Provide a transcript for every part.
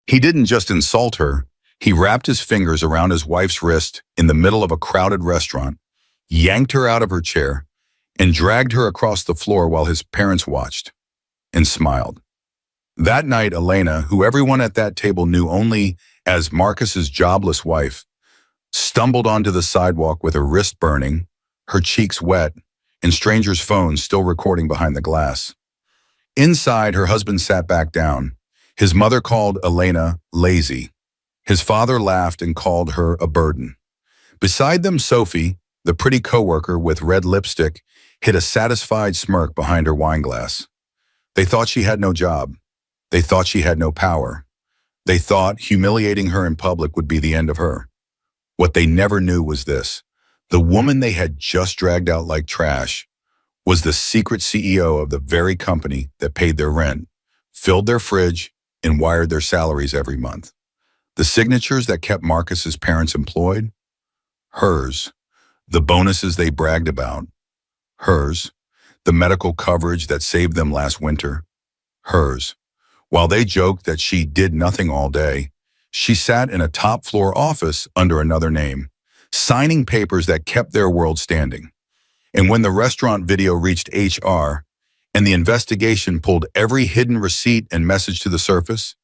He didn't just insult her, he wrapped his fingers around his wife's wrist in the middle of a crowded restaurant, yanked her out of her chair, and dragged her across the floor while his parents watched and smiled. That night, Elena, who everyone at that table knew only as Marcus's jobless wife, stumbled onto the sidewalk with her wrist burning, her cheeks wet, and strangers' phones still recording behind the glass. Inside, her husband sat back down. His mother called Elena lazy. His father laughed and called her a burden. Beside them, Sophie, the pretty coworker with red lipstick, hid a satisfied smirk behind her wine glass. They thought she had no job. They thought she had no power. They thought humiliating her in public would be the end of her. What they never knew was this: the woman they had just dragged out like trash was the secret CEO of the very company that paid their rent, filled their fridge, and wired their salaries every month. The signatures that kept Marcus's parents employed? Hers. The bonuses they bragged about? Hers. The medical coverage that saved them last winter? Hers. While they joked that she did nothing all day, she sat in a top-floor office under another name, signing papers that kept their world standing. And when the restaurant video reached HR and the investigation pulled every hidden receipt and message to the surface,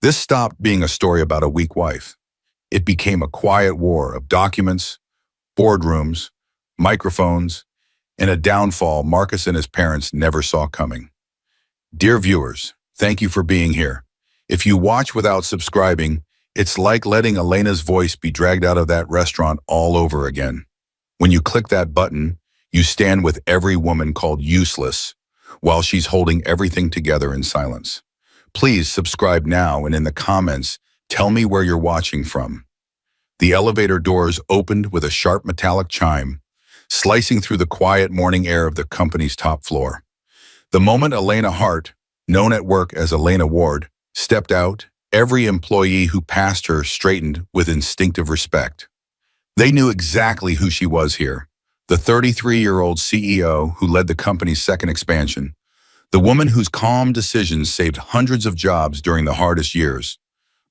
this stopped being a story about a weak wife. It became a quiet war of documents, boardrooms, microphones, and a downfall Marcus and his parents never saw coming. Dear viewers, thank you for being here. If you watch without subscribing, it's like letting Elena's voice be dragged out of that restaurant all over again. When you click that button, you stand with every woman called useless while she's holding everything together in silence. Please subscribe now and in the comments, tell me where you're watching from. The elevator doors opened with a sharp metallic chime, slicing through the quiet morning air of the company's top floor. The moment Elena Hart, known at work as Elena Ward, stepped out, every employee who passed her straightened with instinctive respect. They knew exactly who she was here, the 33-year-old CEO who led the company's second expansion, the woman whose calm decisions saved hundreds of jobs during the hardest years.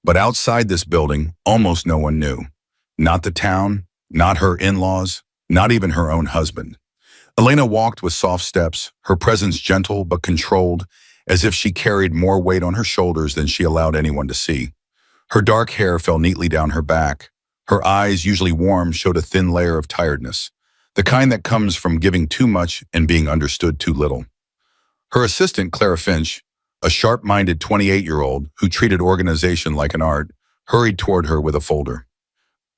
But outside this building, almost no one knew. Not the town, not her in-laws, not even her own husband. Elena walked with soft steps, her presence gentle but controlled, as if she carried more weight on her shoulders than she allowed anyone to see. Her dark hair fell neatly down her back. Her eyes, usually warm, showed a thin layer of tiredness, the kind that comes from giving too much and being understood too little. Her assistant, Clara Finch, a sharp-minded 28-year-old who treated organization like an art, hurried toward her with a folder.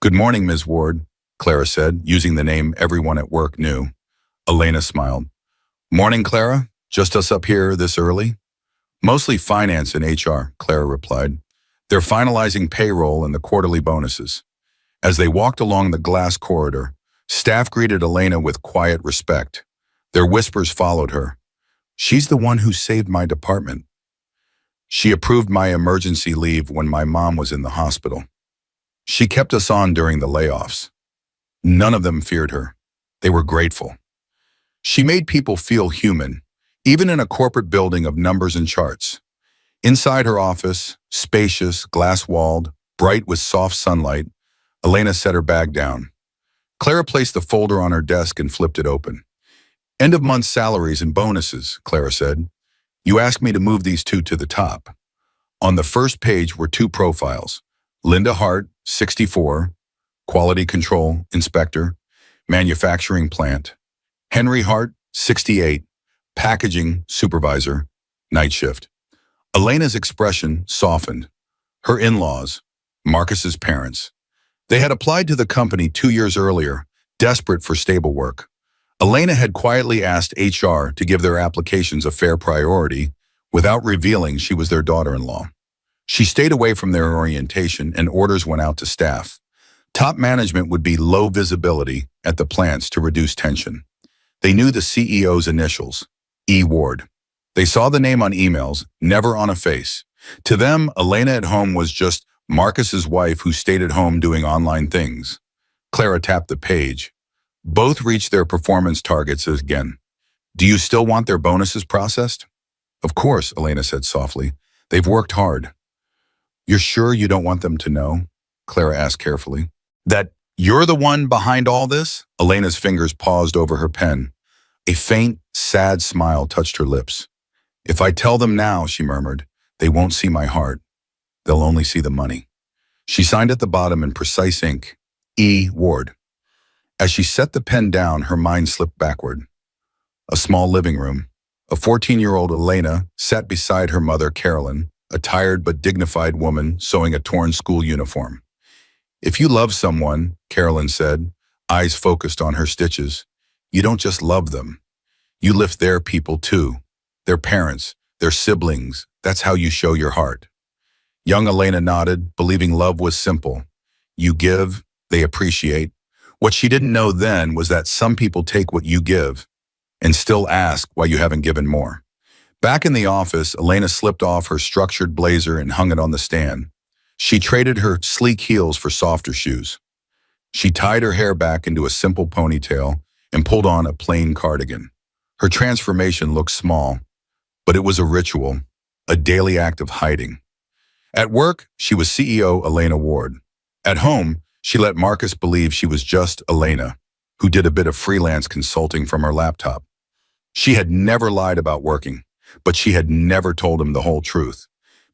"Good morning, Ms. Ward," Clara said, using the name everyone at work knew. Elena smiled. "Morning, Clara. Just us up here this early?" "Mostly finance and HR," Clara replied. "They're finalizing payroll and the quarterly bonuses." As they walked along the glass corridor, staff greeted Elena with quiet respect. Their whispers followed her. "She's the one who saved my department. She approved my emergency leave when my mom was in the hospital. She kept us on during the layoffs." None of them feared her. They were grateful. She made people feel human, even in a corporate building of numbers and charts. Inside her office, spacious, glass-walled, bright with soft sunlight, Elena set her bag down. Clara placed the folder on her desk and flipped it open. "End-of-month salaries and bonuses," Clara said. "You asked me to move these two to the top." On the first page were two profiles: Linda Hart, 64, Quality Control Inspector, Manufacturing Plant; Henry Hart, 68, Packaging Supervisor, Night Shift. Elena's expression softened. Her in-laws, Marcus's parents. They had applied to the company 2 years earlier, desperate for stable work. Elena had quietly asked HR to give their applications a fair priority without revealing she was their daughter-in-law. She stayed away from their orientation and orders went out to staff. Top management would be low visibility at the plants to reduce tension. They knew the CEO's initials, E. Ward. They saw the name on emails, never on a face. To them, Elena at home was just Marcus's wife who stayed at home doing online things. Clara tapped the page. Both reached their performance targets again. "Do you still want their bonuses processed?" "Of course," Elena said softly. "They've worked hard." You're sure you don't want them to know? Clara asked carefully. That you're the one behind all this? Elena's fingers paused over her pen. A faint, sad smile touched her lips. If I tell them now, she murmured, they won't see my heart. They'll only see the money. She signed at the bottom in precise ink, E. Ward. As she set the pen down, her mind slipped backward. A small living room. A 14-year-old Elena sat beside her mother, Carolyn, a tired but dignified woman sewing a torn school uniform. If you love someone, Carolyn said, eyes focused on her stitches, you don't just love them. You lift their people too, their parents, their siblings. That's how you show your heart. Young Elena nodded, believing love was simple. You give, they appreciate. What she didn't know then was that some people take what you give and still ask why you haven't given more. Back in the office, Elena slipped off her structured blazer and hung it on the stand. She traded her sleek heels for softer shoes. She tied her hair back into a simple ponytail and pulled on a plain cardigan. Her transformation looked small, but it was a ritual, a daily act of hiding. At work, she was CEO Elena Ward. At home, she let Marcus believe she was just Elena, who did a bit of freelance consulting from her laptop. She had never lied about working, but she had never told him the whole truth.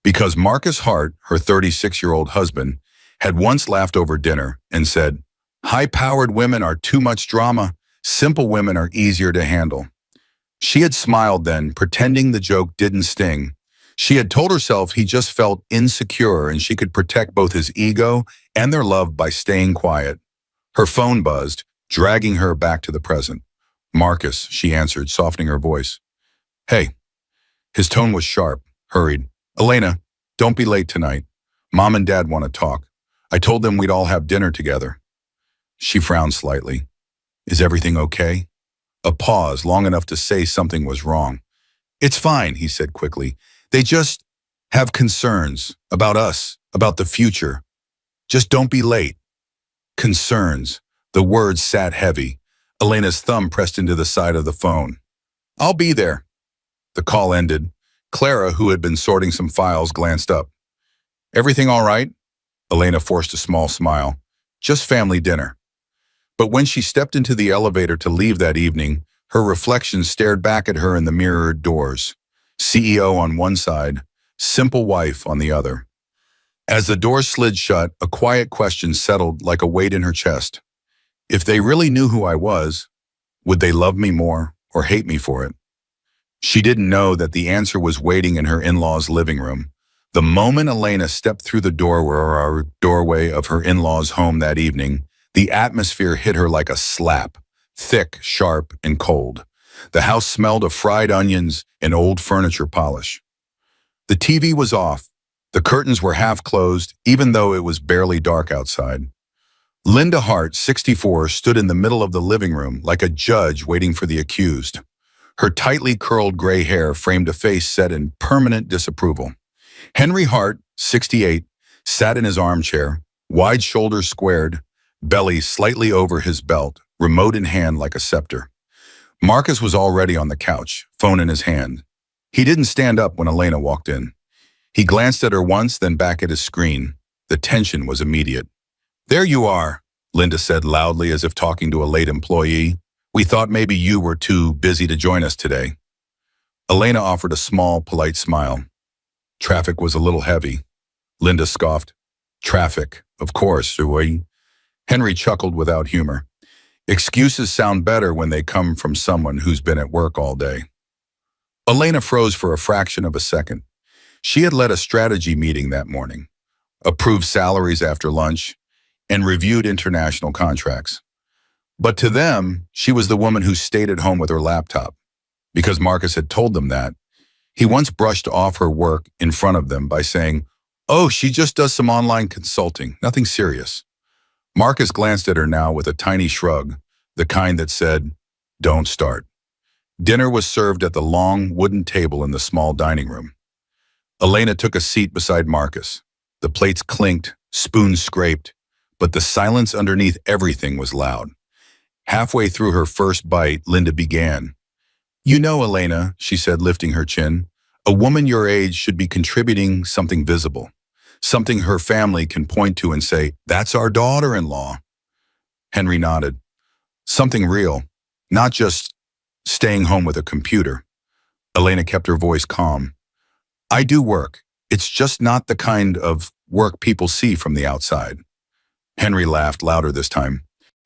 Because Marcus Hart, her 36-year-old husband, had once laughed over dinner and said, high-powered women are too much drama, simple women are easier to handle. She had smiled then, pretending the joke didn't sting. She had told herself he just felt insecure and she could protect both his ego and their love by staying quiet. Her phone buzzed, dragging her back to the present. Marcus, she answered, softening her voice. Hey. His tone was sharp, hurried. Elena, don't be late tonight. Mom and Dad want to talk. I told them we'd all have dinner together. She frowned slightly. Is everything okay? A pause, long enough to say something was wrong. It's fine, he said quickly. They just have concerns about us, about the future. Just don't be late. Concerns. The words sat heavy. Elena's thumb pressed into the side of the phone. I'll be there. The call ended. Clara, who had been sorting some files, glanced up. Everything all right? Elena forced a small smile. Just family dinner. But when she stepped into the elevator to leave that evening, her reflection stared back at her in the mirrored doors. CEO on one side, simple wife on the other. As the doors slid shut, a quiet question settled like a weight in her chest. If they really knew who I was, would they love me more or hate me for it? She didn't know that the answer was waiting in her in-laws' living room. The moment Elena stepped through the doorway of her in-laws' home that evening, the atmosphere hit her like a slap, thick, sharp, and cold. The house smelled of fried onions and old furniture polish. The TV was off. The curtains were half closed, even though it was barely dark outside. Linda Hart, 64, stood in the middle of the living room like a judge waiting for the accused. Her tightly curled gray hair framed a face set in permanent disapproval. Henry Hart, 68, sat in his armchair, wide shoulders squared, belly slightly over his belt, remote in hand like a scepter. Marcus was already on the couch, phone in his hand. He didn't stand up when Elena walked in. He glanced at her once, then back at his screen. The tension was immediate. There you are, Linda said loudly as if talking to a late employee. We thought maybe you were too busy to join us today. Elena offered a small, polite smile. Traffic was a little heavy. Linda scoffed. Traffic, of course, we. Henry chuckled without humor. Excuses sound better when they come from someone who's been at work all day. Elena froze for a fraction of a second. She had led a strategy meeting that morning, approved salaries after lunch, and reviewed international contracts. But to them, she was the woman who stayed at home with her laptop. Because Marcus had told them that, he once brushed off her work in front of them by saying, "Oh, she just does some online consulting, nothing serious." Marcus glanced at her now with a tiny shrug, the kind that said, "Don't start." Dinner was served at the long wooden table in the small dining room. Elena took a seat beside Marcus. The plates clinked, spoons scraped, but the silence underneath everything was loud. Halfway through her first bite, Linda began. You know, Elena, she said, lifting her chin, a woman your age should be contributing something visible, Something her family can point to and say, "That's our daughter-in-law." Henry nodded. Something real, not just staying home with a computer. Elena kept her voice calm. "I do work. It's just not the kind of work people see from the outside." Henry laughed louder this time.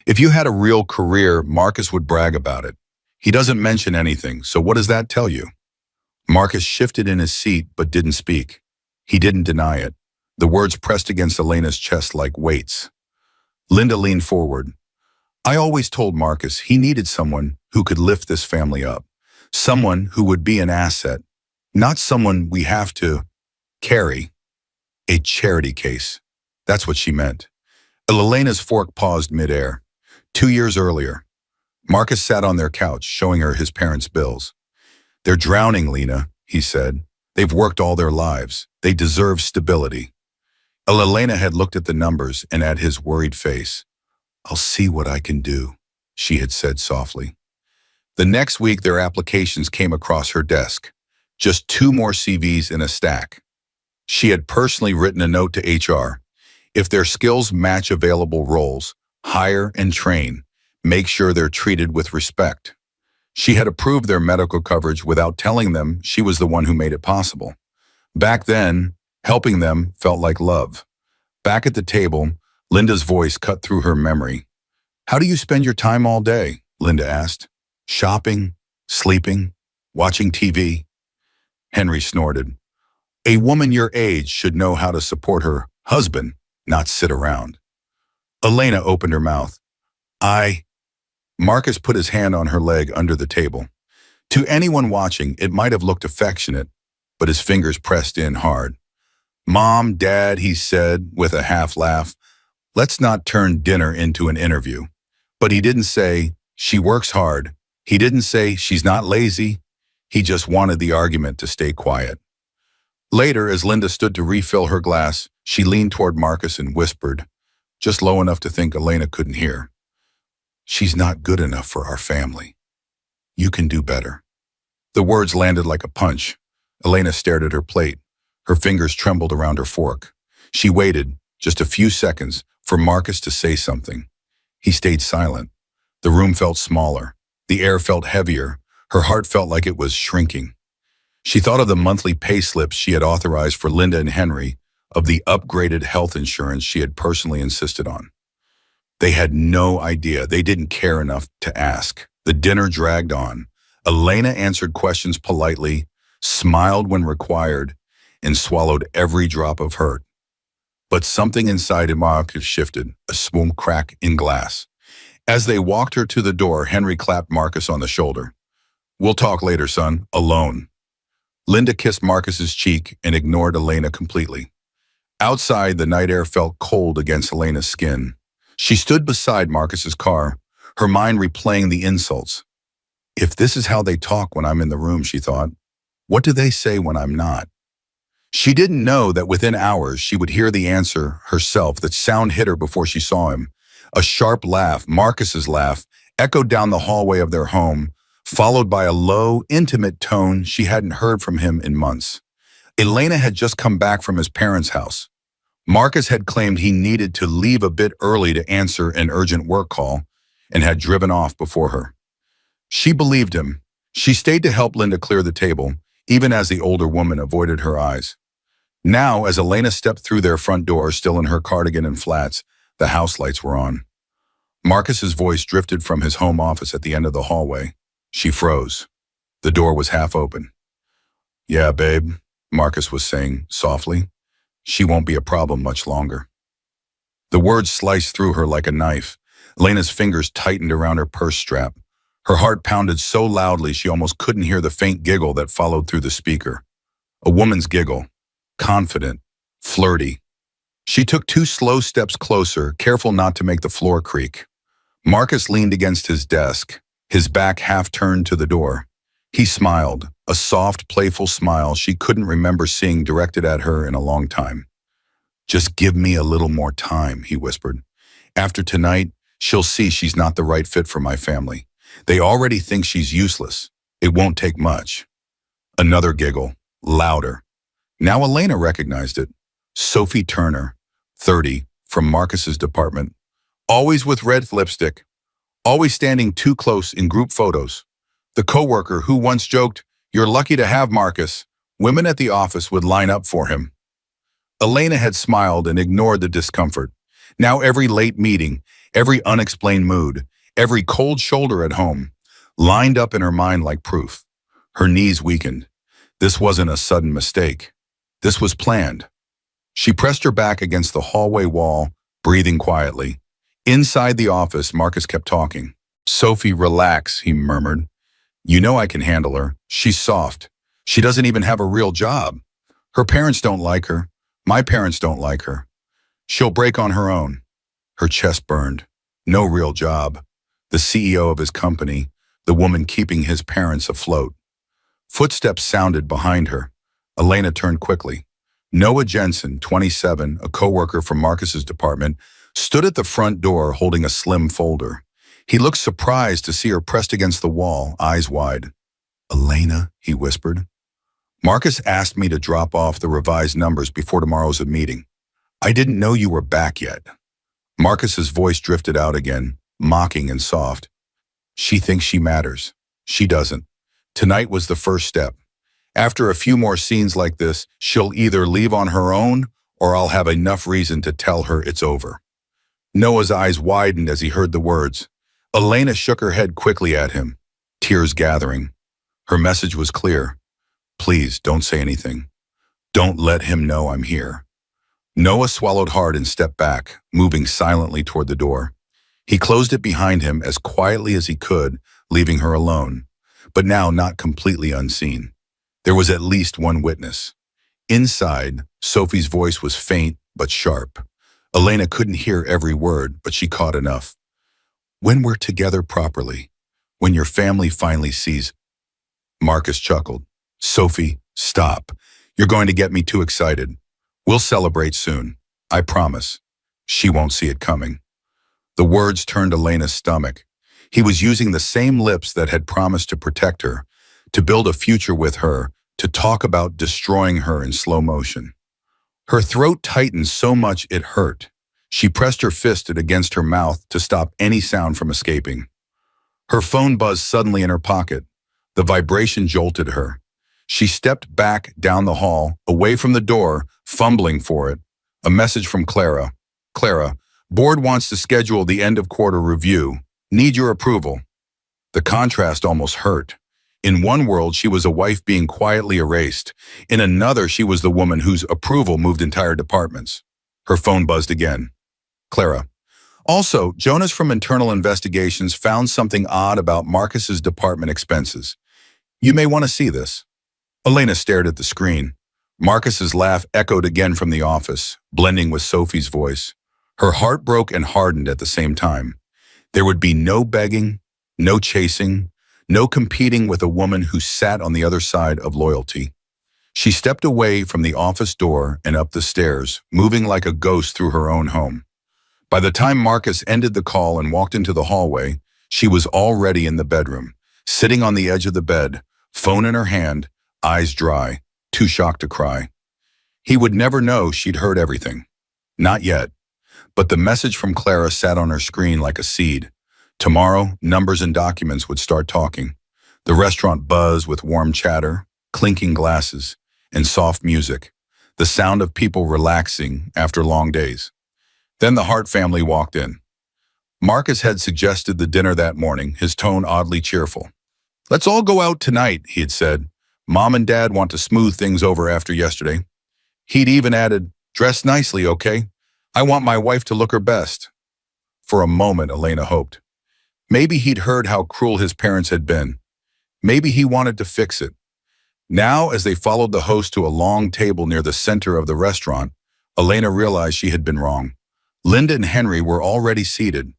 "If you had a real career, Marcus would brag about it. He doesn't mention anything, so what does that tell you?" Marcus shifted in his seat but didn't speak. He didn't deny it. The words pressed against Elena's chest like weights. Linda leaned forward. "I always told Marcus he needed someone who could lift this family up. Someone who would be an asset, not someone we have to carry. A charity case." That's what she meant. Elena's fork paused midair. 2 years earlier, Marcus sat on their couch, showing her his parents' bills. "They're drowning, Lena," he said. "They've worked all their lives. They deserve stability." Elena had looked at the numbers and at his worried face. "I'll see what I can do," she had said softly. The next week, their applications came across her desk. Just 2 more CVs in a stack. She had personally written a note to HR. If their skills match available roles, hire and train. Make sure they're treated with respect. She had approved their medical coverage without telling them she was the one who made it possible. Back then, helping them felt like love. Back at the table, Linda's voice cut through her memory. "How do you spend your time all day?" Linda asked. "Shopping, sleeping, watching TV?" Henry snorted. "A woman your age should know how to support her husband, not sit around." Elena opened her mouth. Marcus put his hand on her leg under the table. To anyone watching, it might have looked affectionate, but his fingers pressed in hard. "Mom, Dad," he said with a half laugh, "let's not turn dinner into an interview." But he didn't say, "She works hard." He didn't say, "She's not lazy." He just wanted the argument to stay quiet. Later, as Linda stood to refill her glass, she leaned toward Marcus and whispered, just low enough to think Elena couldn't hear, "She's not good enough for our family. You can do better." The words landed like a punch. Elena stared at her plate. Her fingers trembled around her fork. She waited, just a few seconds, for Marcus to say something. He stayed silent. The room felt smaller. The air felt heavier. Her heart felt like it was shrinking. She thought of the monthly pay slips she had authorized for Linda and Henry, of the upgraded health insurance she had personally insisted on. They had no idea. They didn't care enough to ask. The dinner dragged on. Elena answered questions politely, smiled when required, and swallowed every drop of hurt. But something inside Marcus shifted, a small crack in glass. As they walked her to the door, Henry clapped Marcus on the shoulder. "We'll talk later, son, alone." Linda kissed Marcus's cheek and ignored Elena completely. Outside, the night air felt cold against Elena's skin. She stood beside Marcus's car, her mind replaying the insults. "If this is how they talk when I'm in the room," she thought, "what do they say when I'm not?" She didn't know that within hours she would hear the answer herself. That sound hit her before she saw him. A sharp laugh, Marcus's laugh, echoed down the hallway of their home, followed by a low, intimate tone she hadn't heard from him in months. Elena had just come back from his parents' house. Marcus had claimed he needed to leave a bit early to answer an urgent work call and had driven off before her. She believed him. She stayed to help Linda clear the table, even as the older woman avoided her eyes. Now, as Elena stepped through their front door, still in her cardigan and flats, the house lights were on. Marcus's voice drifted from his home office at the end of the hallway. She froze. The door was half open. "Yeah, babe," Marcus was saying softly. "She won't be a problem much longer." The words sliced through her like a knife. Elena's fingers tightened around her purse strap. Her heart pounded so loudly she almost couldn't hear the faint giggle that followed through the speaker. A woman's giggle. Confident. Flirty. She took 2 slow steps closer, careful not to make the floor creak. Marcus leaned against his desk, his back half turned to the door. He smiled, a soft, playful smile she couldn't remember seeing directed at her in a long time. "Just give me a little more time," he whispered. "After tonight, she'll see she's not the right fit for my family. They already think she's useless. It won't take much." Another giggle, louder. Now Elena recognized it. Sophie Turner, 30, from Marcus's department. Always with red lipstick, always standing too close in group photos. The coworker who once joked, "You're lucky to have Marcus." Women at the office would line up for him. Elena had smiled and ignored the discomfort. Now every late meeting, every unexplained mood, every cold shoulder at home, lined up in her mind like proof. Her knees weakened. This wasn't a sudden mistake. This was planned. She pressed her back against the hallway wall, breathing quietly. Inside the office, Marcus kept talking. "Sophie, relax," he murmured. "You know I can handle her. She's soft. She doesn't even have a real job. Her parents don't like her. My parents don't like her. She'll break on her own." Her chest burned. No real job. The CEO of his company, the woman keeping his parents afloat. Footsteps sounded behind her. Elena turned quickly. Noah Jensen, 27, a coworker from Marcus's department, stood at the front door holding a slim folder. He looked surprised to see her pressed against the wall, eyes wide. "Elena," he whispered. "Marcus asked me to drop off the revised numbers before tomorrow's meeting. I didn't know you were back yet." Marcus's voice drifted out again, mocking and soft. "She thinks she matters. She doesn't. Tonight was the first step. After a few more scenes like this, she'll either leave on her own or I'll have enough reason to tell her it's over." Noah's eyes widened as he heard the words. Elena shook her head quickly at him, tears gathering. Her message was clear. "Please, don't say anything. Don't let him know I'm here." Noah swallowed hard and stepped back, moving silently toward the door. He closed it behind him as quietly as he could, leaving her alone, but now not completely unseen. There was at least one witness. Inside, Sophie's voice was faint but sharp. Elena couldn't hear every word, but she caught enough. "When we're together properly, when your family finally sees." Marcus chuckled. "Sophie, stop. You're going to get me too excited. We'll celebrate soon. I promise." She won't see it coming. The words turned Elena's stomach. He was using the same lips that had promised to protect her, to build a future with her, to talk about destroying her in slow motion. Her throat tightened so much it hurt. She pressed her fist against her mouth to stop any sound from escaping. Her phone buzzed suddenly in her pocket. The vibration jolted her. She stepped back down the hall, away from the door, fumbling for it. A message from Clara. "Clara, board wants to schedule the end-of-quarter review. Need your approval." The contrast almost hurt. In one world, she was a wife being quietly erased. In another, she was the woman whose approval moved entire departments. Her phone buzzed again. "Clara. Also, Jonas from Internal Investigations found something odd about Marcus's department expenses. You may want to see this." Elena stared at the screen. Marcus's laugh echoed again from the office, blending with Sophie's voice. Her heart broke and hardened at the same time. There would be no begging, no chasing, no competing with a woman who sat on the other side of loyalty. She stepped away from the office door and up the stairs, moving like a ghost through her own home. By the time Marcus ended the call and walked into the hallway, she was already in the bedroom, sitting on the edge of the bed, phone in her hand, eyes dry, too shocked to cry. He would never know she'd heard everything. Not yet. But the message from Clara sat on her screen like a seed. Tomorrow, numbers and documents would start talking. The restaurant buzzed with warm chatter, clinking glasses, and soft music, the sound of people relaxing after long days. Then the Hart family walked in. Marcus had suggested the dinner that morning, his tone oddly cheerful. "Let's all go out tonight," he had said. "Mom and Dad want to smooth things over after yesterday." He'd even added, "Dress nicely, okay? I want my wife to look her best." For a moment, Elena hoped. Maybe he'd heard how cruel his parents had been. Maybe he wanted to fix it. Now, as they followed the host to a long table near the center of the restaurant, Elena realized she had been wrong. Linda and Henry were already seated.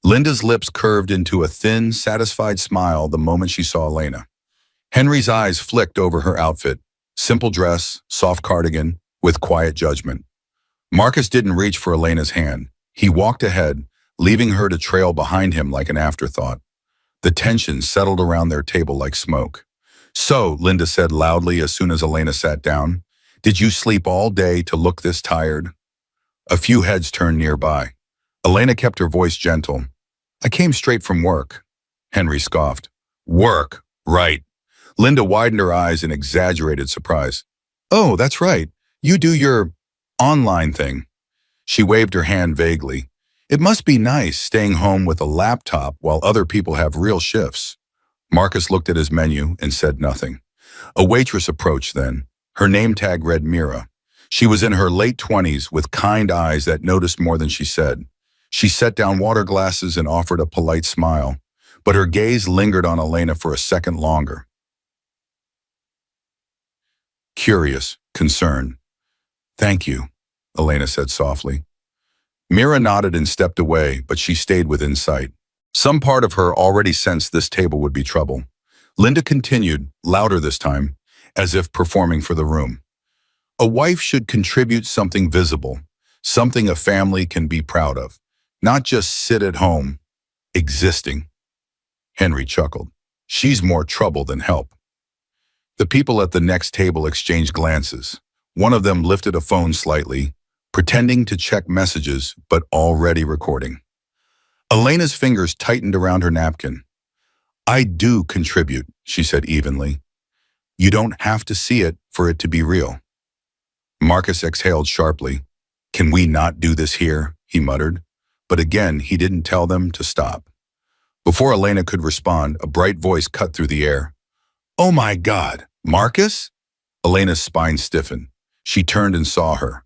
Linda's lips curved into a thin, satisfied smile the moment she saw Elena. Henry's eyes flicked over her outfit, simple dress, soft cardigan, with quiet judgment. Marcus didn't reach for Elena's hand. He walked ahead, leaving her to trail behind him like an afterthought. The tension settled around their table like smoke. "So," Linda said loudly as soon as Elena sat down, Did you sleep all day to look this tired? A few heads turned nearby. Elena kept her voice gentle. I came straight from work. Henry scoffed. Work, right. Linda widened her eyes in exaggerated surprise. Oh, that's right. You do your online thing. She waved her hand vaguely. It must be nice staying home with a laptop while other people have real shifts. Marcus looked at his menu and said nothing. A waitress approached then. Her name tag read Mira. She was in her late 20s with kind eyes that noticed more than she said. She set down water glasses and offered a polite smile, but her gaze lingered on Elena for a second longer. Curious, concerned. Thank you, Elena said softly. Mira nodded and stepped away, but she stayed within sight. Some part of her already sensed this table would be trouble. Linda continued, louder this time, as if performing for the room. A wife should contribute something visible, something a family can be proud of, not just sit at home, existing. Henry chuckled. She's more trouble than help. The people at the next table exchanged glances. One of them lifted a phone slightly, pretending to check messages, but already recording. Elena's fingers tightened around her napkin. I do contribute, she said evenly. You don't have to see it for it to be real. Marcus exhaled sharply. Can we not do this here? He muttered. But again, he didn't tell them to stop. Before Elena could respond, a bright voice cut through the air. Oh my God, Marcus? Elena's spine stiffened. She turned and saw her.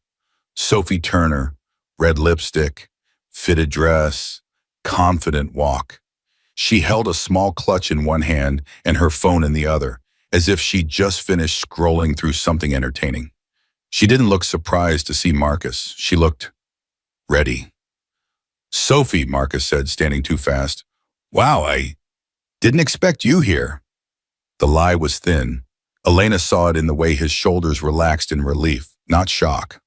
Sophie Turner, red lipstick, fitted dress, confident walk. She held a small clutch in one hand and her phone in the other, as if she'd just finished scrolling through something entertaining. She didn't look surprised to see Marcus. She looked ready. Sophie, Marcus said, standing too fast. Wow, I didn't expect you here. The lie was thin. Elena saw it in the way his shoulders relaxed in relief, not shock.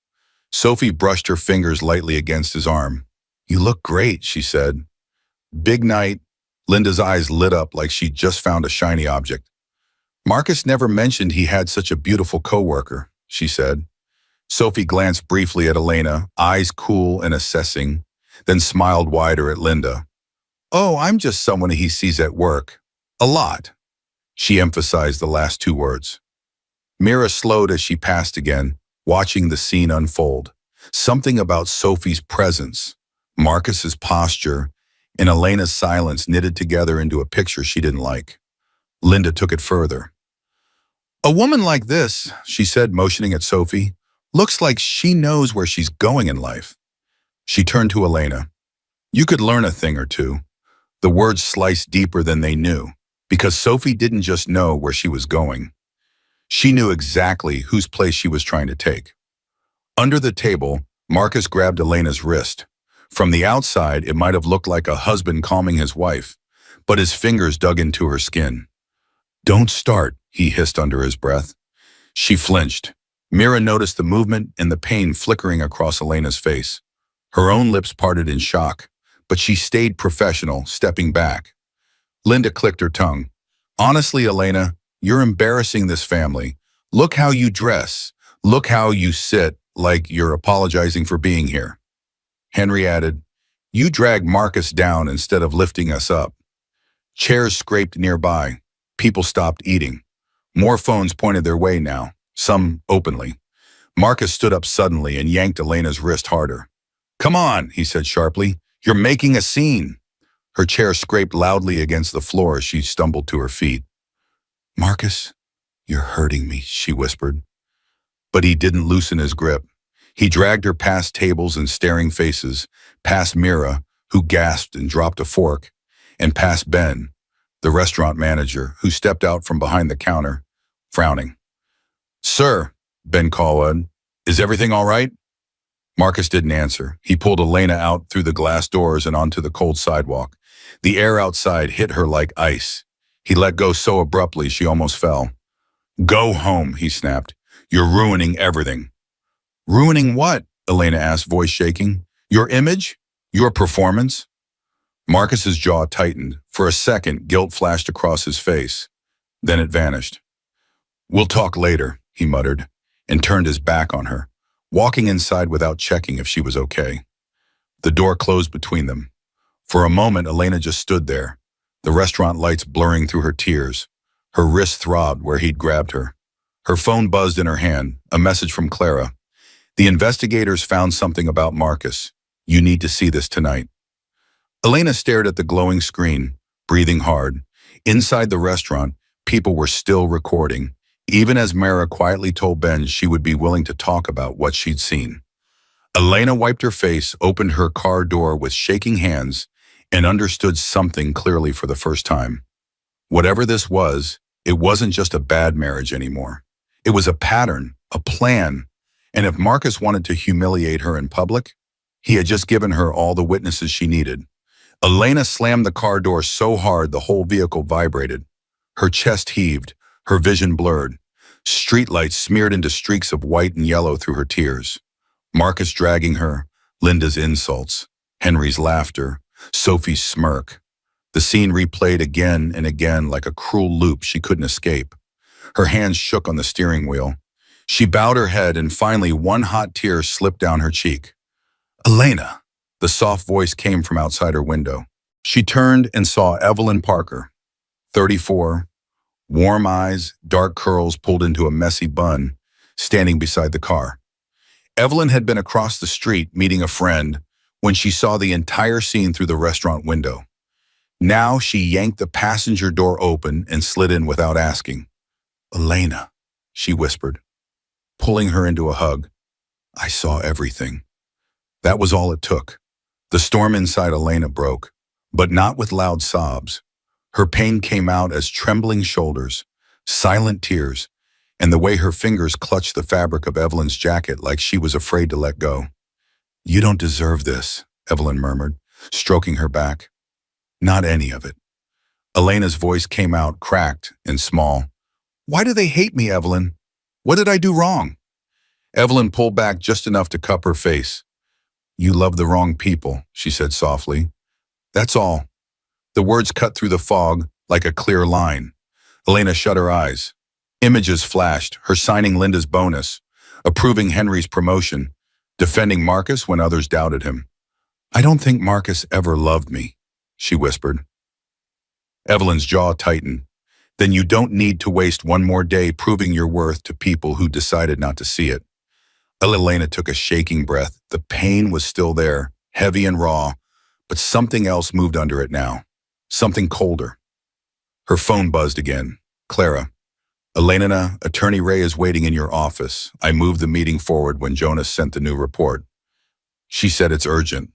Sophie brushed her fingers lightly against his arm. You look great, she said. Big night. Linda's eyes lit up like she'd just found a shiny object. Marcus never mentioned he had such a beautiful coworker, she said. Sophie glanced briefly at Elena, eyes cool and assessing, then smiled wider at Linda. Oh, I'm just someone he sees at work. A lot. She emphasized the last two words. Mira slowed as she passed again, watching the scene unfold. Something about Sophie's presence, Marcus's posture, and Elena's silence knitted together into a picture she didn't like. Linda took it further. A woman like this, she said, motioning at Sophie, looks like she knows where she's going in life. She turned to Elena. You could learn a thing or two. The words sliced deeper than they knew, because Sophie didn't just know where she was going. She knew exactly whose place she was trying to take. Under the table, Marcus grabbed Elena's wrist. From the outside, it might have looked like a husband calming his wife, but his fingers dug into her skin. Don't start, he hissed under his breath. She flinched. Mira noticed the movement and the pain flickering across Elena's face. Her own lips parted in shock, but she stayed professional, stepping back. Linda clicked her tongue. Honestly, Elena, you're embarrassing this family. Look how you dress. Look how you sit, like you're apologizing for being here. Henry added, you drag Marcus down instead of lifting us up. Chairs scraped nearby. People stopped eating. More phones pointed their way now, some openly. Marcus stood up suddenly and yanked Elena's wrist harder. Come on, he said sharply. You're making a scene. Her chair scraped loudly against the floor as she stumbled to her feet. Marcus, you're hurting me, she whispered. But he didn't loosen his grip. He dragged her past tables and staring faces, past Mira, who gasped and dropped a fork, and past Ben, the restaurant manager, who stepped out from behind the counter, frowning. Sir, Ben called, is everything all right? Marcus didn't answer. He pulled Elena out through the glass doors and onto the cold sidewalk. The air outside hit her like ice. He let go so abruptly she almost fell. Go home, he snapped. You're ruining everything. Ruining what? Elena asked, voice shaking. Your image? Your performance? Marcus's jaw tightened. For a second, guilt flashed across his face. Then it vanished. We'll talk later, he muttered. and turned his back on her, walking inside without checking if she was okay. The door closed between them. For a moment, Elena just stood there, the restaurant lights blurring through her tears. Her wrist throbbed where he'd grabbed her. Her phone buzzed in her hand, a message from Clara. The investigators found something about Marcus. You need to see this tonight. Elena stared at the glowing screen, breathing hard. Inside the restaurant, people were still recording, even as Mara quietly told Ben she would be willing to talk about what she'd seen. Elena wiped her face, opened her car door with shaking hands, and understood something clearly for the first time. Whatever this was, it wasn't just a bad marriage anymore. It was a pattern, a plan, and if Marcus wanted to humiliate her in public, he had just given her all the witnesses she needed. Elena slammed the car door so hard the whole vehicle vibrated. Her chest heaved, her vision blurred. Streetlights smeared into streaks of white and yellow through her tears. Marcus dragging her, Linda's insults, Henry's laughter, Sophie's smirk. The scene replayed again and again like a cruel loop she couldn't escape. Her hands shook on the steering wheel. She bowed her head and finally one hot tear slipped down her cheek. Elena, the soft voice came from outside her window. She turned and saw Evelyn Parker, 34, warm eyes, dark curls pulled into a messy bun, standing beside the car. Evelyn had been across the street meeting a friend when she saw the entire scene through the restaurant window. Now she yanked the passenger door open and slid in without asking. Elena, she whispered, pulling her into a hug. I saw everything. That was all it took. The storm inside Elena broke, but not with loud sobs. Her pain came out as trembling shoulders, silent tears, and the way her fingers clutched the fabric of Evelyn's jacket like she was afraid to let go. You don't deserve this, Evelyn murmured, stroking her back. Not any of it. Elena's voice came out cracked and small. Why do they hate me, Evelyn? What did I do wrong? Evelyn pulled back just enough to cup her face. You love the wrong people, she said softly. That's all. The words cut through the fog like a clear line. Elena shut her eyes. Images flashed, her signing Linda's bonus, approving Henry's promotion, defending Marcus when others doubted him. I don't think Marcus ever loved me, she whispered. Evelyn's jaw tightened. Then you don't need to waste one more day proving your worth to people who decided not to see it. Elena took a shaking breath. The pain was still there, heavy and raw, but something else moved under it now. Something colder. Her phone buzzed again. Clara. Elena, Attorney Ray is waiting in your office. I moved the meeting forward when Jonas sent the new report. She said it's urgent.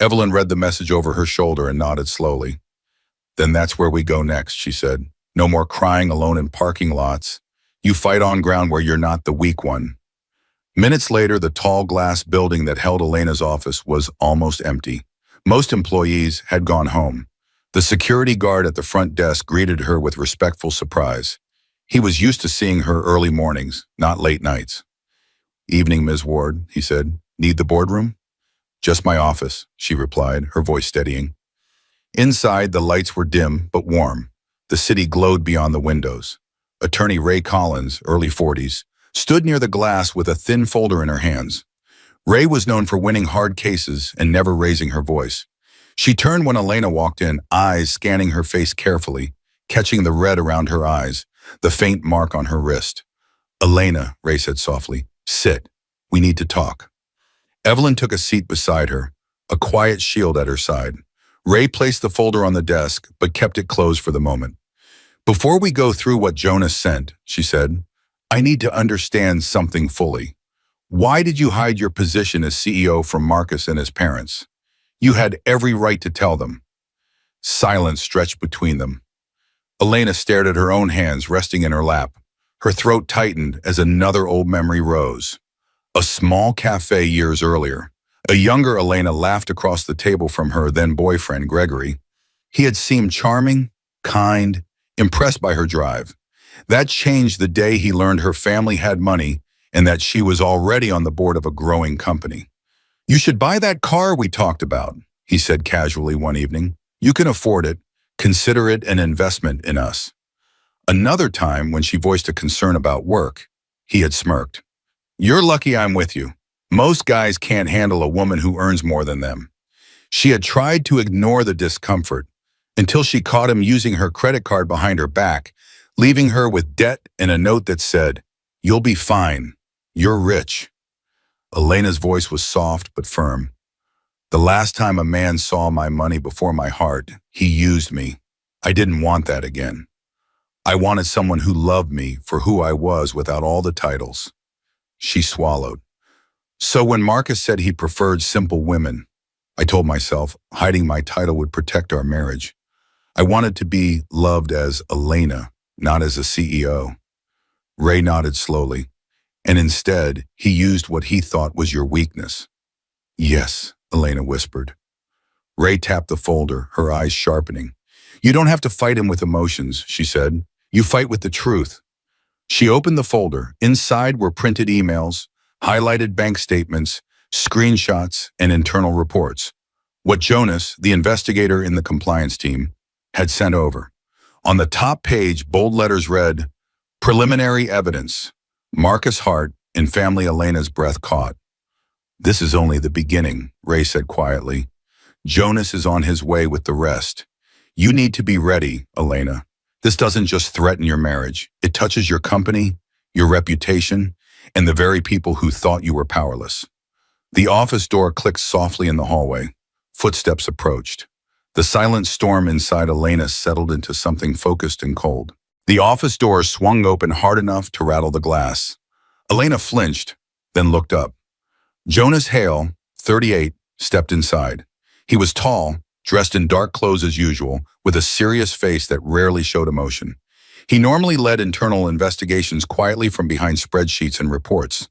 Evelyn read the message over her shoulder and nodded slowly. Then that's where we go next, she said. No more crying alone in parking lots. You fight on ground where you're not the weak one. Minutes later, the tall glass building that held Elena's office was almost empty. Most employees had gone home. The security guard at the front desk greeted her with respectful surprise. He was used to seeing her early mornings, not late nights. Evening, Ms. Ward, he said. Need the boardroom? Just my office, she replied, her voice steadying. Inside, the lights were dim but warm. The city glowed beyond the windows. Attorney Ray Collins, early 40s, stood near the glass with a thin folder in her hands. Ray was known for winning hard cases and never raising her voice. She turned when Elena walked in, eyes scanning her face carefully, catching the red around her eyes, the faint mark on her wrist. Elena, Ray said softly, sit. We need to talk. Evelyn took a seat beside her, a quiet shield at her side. Ray placed the folder on the desk, but kept it closed for the moment. Before we go through what Jonas sent, she said, I need to understand something fully. Why did you hide your position as CEO from Marcus and his parents? You had every right to tell them. Silence stretched between them. Elena stared at her own hands resting in her lap. Her throat tightened as another old memory rose. A small cafe years earlier. A younger Elena laughed across the table from her then boyfriend, Gregory. He had seemed charming, kind, impressed by her drive. That changed the day he learned her family had money and that she was already on the board of a growing company. You should buy that car we talked about, he said casually one evening. You can afford it. Consider it an investment in us. Another time, when she voiced a concern about work, he had smirked. You're lucky I'm with you. Most guys can't handle a woman who earns more than them. She had tried to ignore the discomfort until she caught him using her credit card behind her back, leaving her with debt and a note that said, "You'll be fine. You're rich." Elena's voice was soft but firm. "The last time a man saw my money before my heart, he used me. I didn't want that again. I wanted someone who loved me for who I was without all the titles." She swallowed. So when Marcus said he preferred simple women, I told myself hiding my title would protect our marriage. I wanted to be loved as Elena, not as a CEO. Ray nodded slowly, and instead, he used what he thought was your weakness. "Yes," Elena whispered. Ray tapped the folder, her eyes sharpening. "You don't have to fight him with emotions," she said. "You fight with the truth." She opened the folder. Inside were printed emails, highlighted bank statements, screenshots, and internal reports. What Jonas, the investigator in the compliance team, had sent over. On the top page, bold letters read, "Preliminary evidence. Marcus Hart and family." Elena's breath caught. "This is only the beginning," Ray said quietly. "Jonas is on his way with the rest. You need to be ready, Elena. This doesn't just threaten your marriage. It touches your company, your reputation, and the very people who thought you were powerless." The office door clicked softly in the hallway. Footsteps approached. The silent storm inside Elena settled into something focused and cold. The office door swung open hard enough to rattle the glass. Elena flinched, then looked up. Jonas Hale, 38, stepped inside. He was tall, dressed in dark clothes as usual, with a serious face that rarely showed emotion. He normally led internal investigations quietly from behind spreadsheets and reports.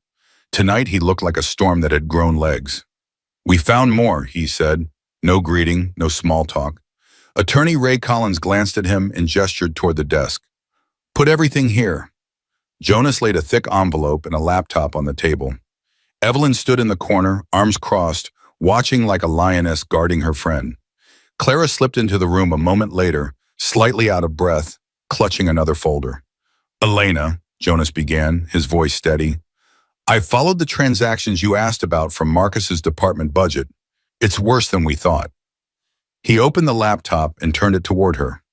Tonight he looked like a storm that had grown legs. "We found more," he said. No greeting, no small talk. Attorney Ray Collins glanced at him and gestured toward the desk. "Put everything here." Jonas laid a thick envelope and a laptop on the table. Evelyn stood in the corner, arms crossed, watching like a lioness guarding her friend. Clara slipped into the room a moment later, slightly out of breath, clutching another folder. "Elena," Jonas began, his voice steady, "I followed the transactions you asked about from Marcus's department budget. It's worse than we thought." He opened the laptop and turned it toward her.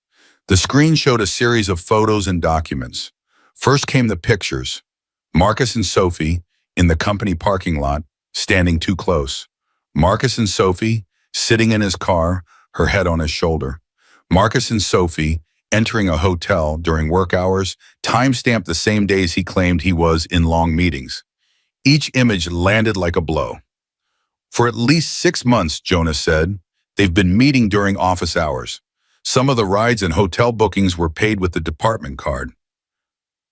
The screen showed a series of photos and documents. First came the pictures. Marcus and Sophie in the company parking lot, standing too close. Marcus and Sophie sitting in his car, her head on his shoulder. Marcus and Sophie entering a hotel during work hours, time-stamped the same days he claimed he was in long meetings. Each image landed like a blow. "For at least 6 months, Jonas said, they've been meeting during office hours. Some of the rides and hotel bookings were paid with the department card."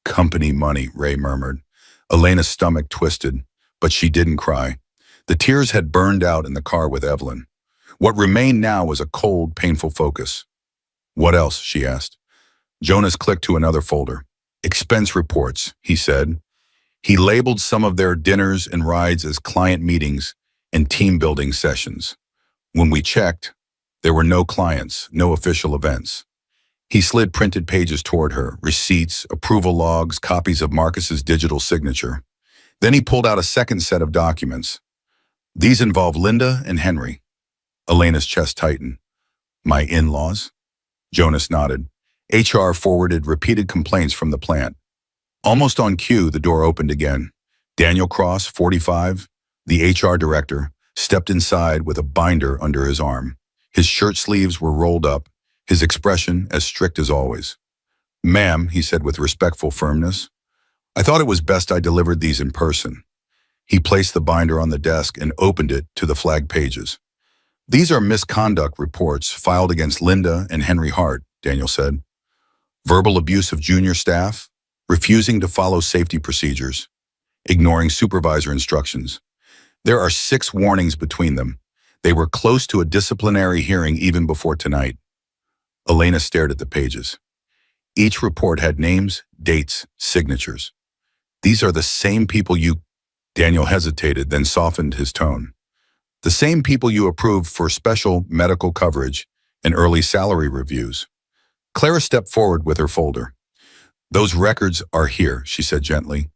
"Company money," Ray murmured. Elena's stomach twisted, but she didn't cry. The tears had burned out in the car with Evelyn. What remained now was a cold, painful focus. "What else?" she asked. Jonas clicked to another folder. "Expense reports," he said. He labeled some of their dinners and rides as client meetings and team-building sessions. When we checked, there were no clients, no official events. He slid printed pages toward her, receipts, approval logs, copies of Marcus's digital signature. Then he pulled out a second set of documents. "These involve Linda and Henry." Elena's chest tightened. "My in-laws?" Jonas nodded. HR forwarded repeated complaints from the plant. Almost on cue, the door opened again. Daniel Cross, 45, the HR director, stepped inside with a binder under his arm. His shirt sleeves were rolled up, his expression as strict as always. "Ma'am," he said with respectful firmness, "I thought it was best I delivered these in person." He placed the binder on the desk and opened it to the flagged pages. "These are misconduct reports filed against Linda and Henry Hart," Daniel said. "Verbal abuse of junior staff, refusing to follow safety procedures, ignoring supervisor instructions. There are 6 warnings between them. They were close to a disciplinary hearing even before tonight." Elena stared at the pages. Each report had names, dates, signatures. "These are the same people you—" Daniel hesitated, then softened his tone. "The same people you approved for special medical coverage and early salary reviews." Clara stepped forward with her folder. "Those records are here," she said gently.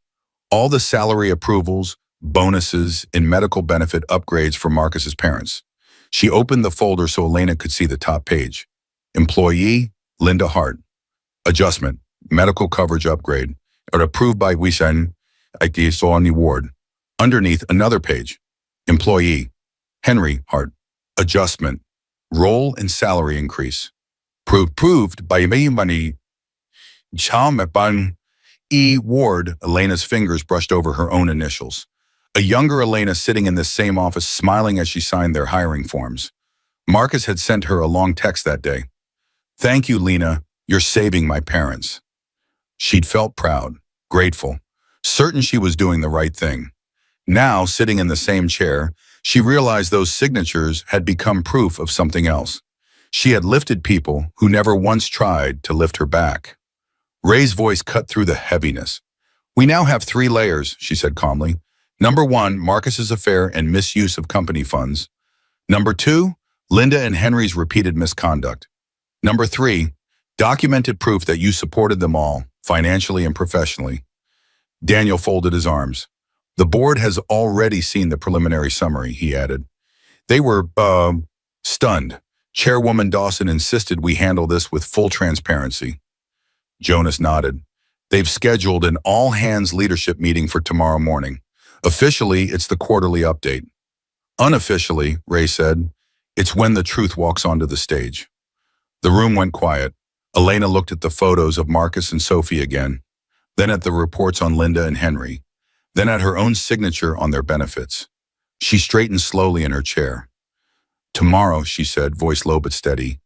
All the salary approvals, bonuses, and medical benefit upgrades for Marcus's parents. She opened the folder so Elena could see the top page. Employee, Linda Hart. Adjustment, medical coverage upgrade, approved by Wisan Ikisoni Ward. Underneath, another page. Employee, Henry Hart. Adjustment, role and salary increase. Proved by Mayimani Chaumepan E. Ward. Elena's fingers brushed over her own initials. A younger Elena sitting in the same office smiling as she signed their hiring forms. Marcus had sent her a long text that day. Thank you, Lena. You're saving my parents. She'd felt proud, grateful, certain she was doing the right thing. Now, sitting in the same chair, she realized those signatures had become proof of something else. She had lifted people who never once tried to lift her back. Ray's voice cut through the heaviness. We now have 3 layers, she said calmly. Number 1, Marcus's affair and misuse of company funds. Number 2, Linda and Henry's repeated misconduct. Number 3, documented proof that you supported them all, financially and professionally. Daniel folded his arms. The board has already seen the preliminary summary, he added. They were, stunned. Chairwoman Dawson insisted we handle this with full transparency. Jonas nodded. They've scheduled an all-hands leadership meeting for tomorrow morning. Officially, it's the quarterly update. Unofficially, Ray said, it's when the truth walks onto the stage. The room went quiet. Elena looked at the photos of Marcus and Sophie again, then at the reports on Linda and Henry, then at her own signature on their benefits. She straightened slowly in her chair. Tomorrow, she said, voice low but steady,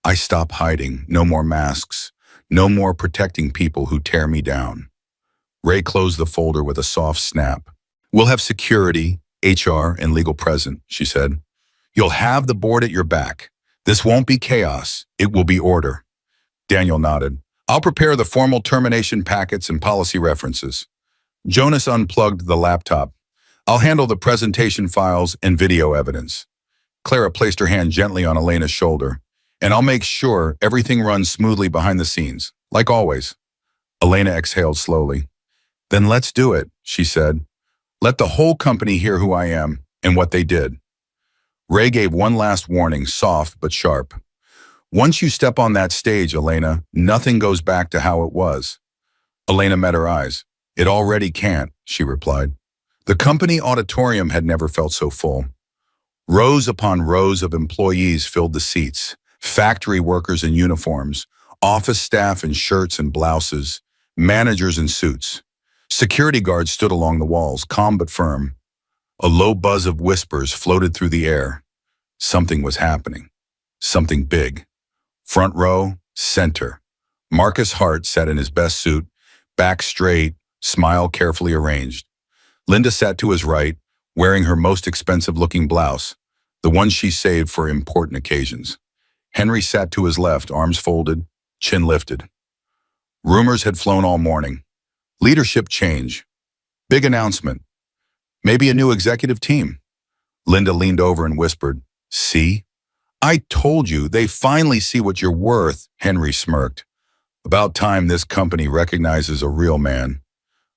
I stop hiding, no more masks, no more protecting people who tear me down. Ray closed the folder with a soft snap. We'll have security, HR, and legal present, she said. You'll have the board at your back. This won't be chaos. It will be order. Daniel nodded. I'll prepare the formal termination packets and policy references. Jonas unplugged the laptop. I'll handle the presentation files and video evidence. Clara placed her hand gently on Elena's shoulder. And I'll make sure everything runs smoothly behind the scenes, like always. Elena exhaled slowly. Then let's do it, she said. Let the whole company hear who I am and what they did. Ray gave one last warning, soft but sharp. Once you step on that stage, Elena, nothing goes back to how it was. Elena met her eyes. It already can't, she replied. The company auditorium had never felt so full. Rows upon rows of employees filled the seats, factory workers in uniforms, office staff in shirts and blouses, managers in suits. Security guards stood along the walls, calm but firm. A low buzz of whispers floated through the air. Something was happening. Something big. Front row, center. Marcus Hart sat in his best suit, back straight, smile carefully arranged. Linda sat to his right, wearing her most expensive-looking blouse, the one she saved for important occasions. Henry sat to his left, arms folded, chin lifted. Rumors had flown all morning. Leadership change. Big announcement. Maybe a new executive team. Linda leaned over and whispered, See? I told you, they finally see what you're worth, Henry smirked. About time this company recognizes a real man.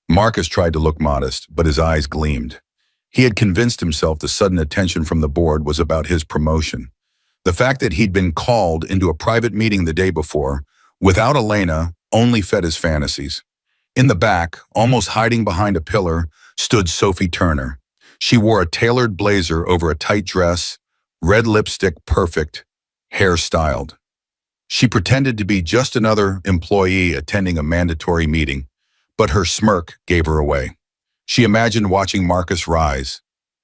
Marcus tried to look modest, but his eyes gleamed. He had convinced himself the sudden attention from the board was about his promotion. The fact that he'd been called into a private meeting the day before, without Elena, only fed his fantasies. In the back, almost hiding behind a pillar, stood Sophie Turner. She wore a tailored blazer over a tight dress, red lipstick perfect, hair styled. She pretended to be just another employee attending a mandatory meeting, but her smirk gave her away. She imagined watching Marcus rise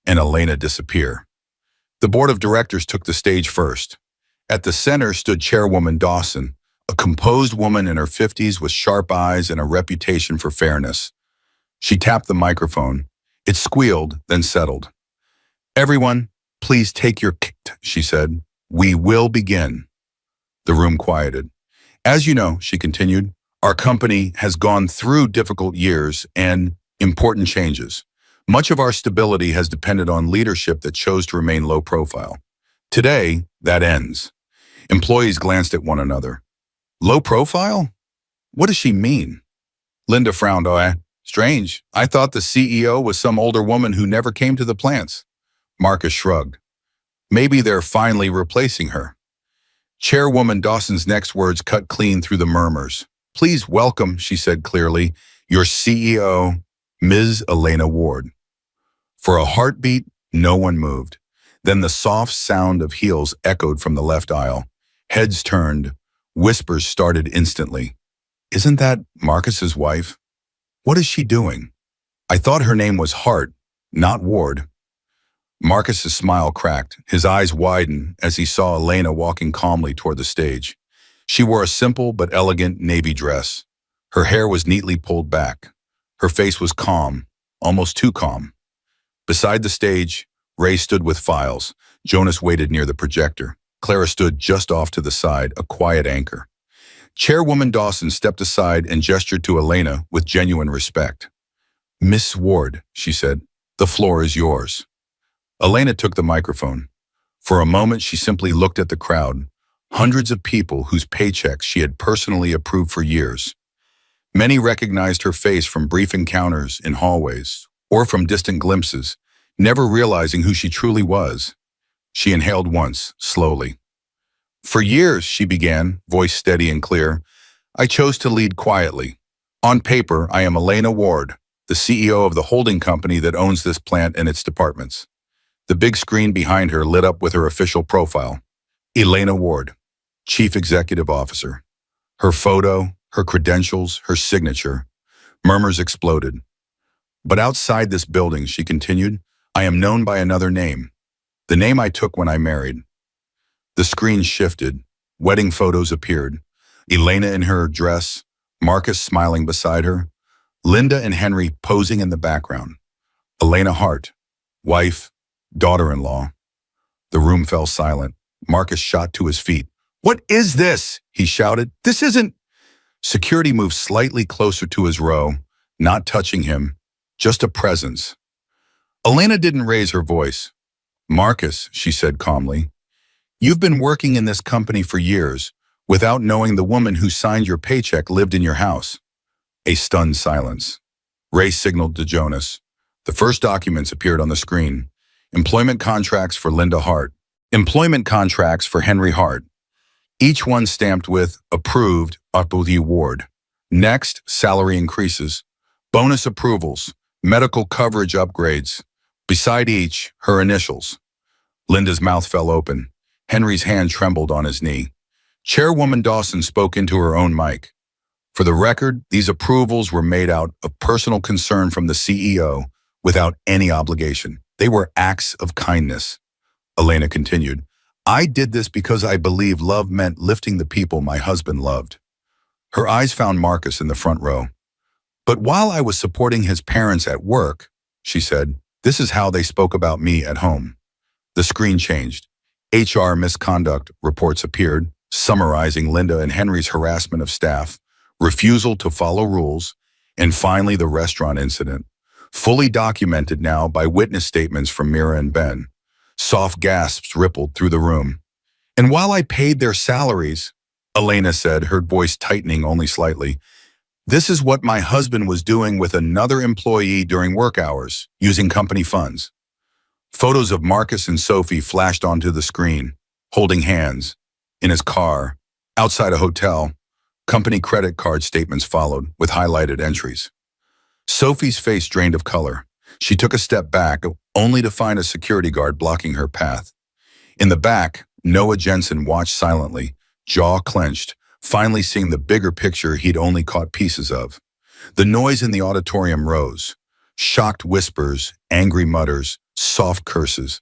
and Elena disappear. The board of directors took the stage first. At the center stood Chairwoman Dawson, a composed woman in her 50s with sharp eyes and a reputation for fairness. She tapped the microphone. It squealed, then settled. Everyone, please take your seat, she said. We will begin. The room quieted. As you know, she continued, our company has gone through difficult years and important changes. Much of our stability has depended on leadership that chose to remain low profile. Today, that ends. Employees glanced at one another. Low profile? What does she mean? Linda frowned. Strange. I thought the CEO was some older woman who never came to the plants. Marcus shrugged. Maybe they're finally replacing her. Chairwoman Dawson's next words cut clean through the murmurs. Please welcome, she said clearly, your CEO, Ms. Elena Ward. For a heartbeat, no one moved. Then the soft sound of heels echoed from the left aisle. Heads turned. Whispers started instantly. Isn't that Marcus's wife? What is she doing? I thought her name was Hart, not Ward. Marcus's smile cracked. His eyes widened as he saw Elena walking calmly toward the stage. She wore a simple but elegant navy dress. Her hair was neatly pulled back. Her face was calm, almost too calm. Beside the stage, Ray stood with files. Jonas waited near the projector. Clara stood just off to the side, a quiet anchor. Chairwoman Dawson stepped aside and gestured to Elena with genuine respect. Miss Ward, she said, the floor is yours. Elena took the microphone. For a moment, she simply looked at the crowd, hundreds of people whose paychecks she had personally approved for years. Many recognized her face from brief encounters in hallways or from distant glimpses, never realizing who she truly was. She inhaled once, slowly. For years, she began, voice steady and clear, I chose to lead quietly. On paper, I am Elena Ward, the CEO of the holding company that owns this plant and its departments. The big screen behind her lit up with her official profile. Elena Ward, Chief Executive Officer. Her photo, her credentials, her signature. Murmurs exploded. But outside this building, she continued, I am known by another name. The name I took when I married. The screen shifted. Wedding photos appeared. Elena in her dress, Marcus smiling beside her, Linda and Henry posing in the background. Elena Hart, wife, daughter-in-law. The room fell silent. Marcus shot to his feet. What is this? He shouted. This isn't... Security moved slightly closer to his row, not touching him, just a presence. Elena didn't raise her voice. Marcus, she said calmly, you've been working in this company for years without knowing the woman who signed your paycheck lived in your house. A stunned silence. Ray signaled to Jonas. The first documents appeared on the screen. Employment contracts for Linda Hart. Employment contracts for Henry Hart. Each one stamped with approved Approved Ward. Next, salary increases, bonus approvals, medical coverage upgrades. Beside each, her initials. Linda's mouth fell open. Henry's hand trembled on his knee. Chairwoman Dawson spoke into her own mic. For the record, these approvals were made out of personal concern from the CEO without any obligation. They were acts of kindness. Elena continued, I did this because I believe love meant lifting the people my husband loved. Her eyes found Marcus in the front row. But while I was supporting his parents at work, she said, this is how they spoke about me at home. The screen changed. HR misconduct reports appeared, summarizing Linda and Henry's harassment of staff, refusal to follow rules, and finally the restaurant incident, fully documented now by witness statements from Mira and Ben. Soft gasps rippled through the room. And while I paid their salaries, Elena said, her voice tightening only slightly, this is what my husband was doing with another employee during work hours, using company funds. Photos of Marcus and Sophie flashed onto the screen, holding hands, in his car, outside a hotel. Company credit card statements followed, with highlighted entries. Sophie's face drained of color. She took a step back, only to find a security guard blocking her path. In the back, Noah Jensen watched silently, jaw clenched, finally seeing the bigger picture he'd only caught pieces of. The noise in the auditorium rose. Shocked whispers, angry mutters, soft curses.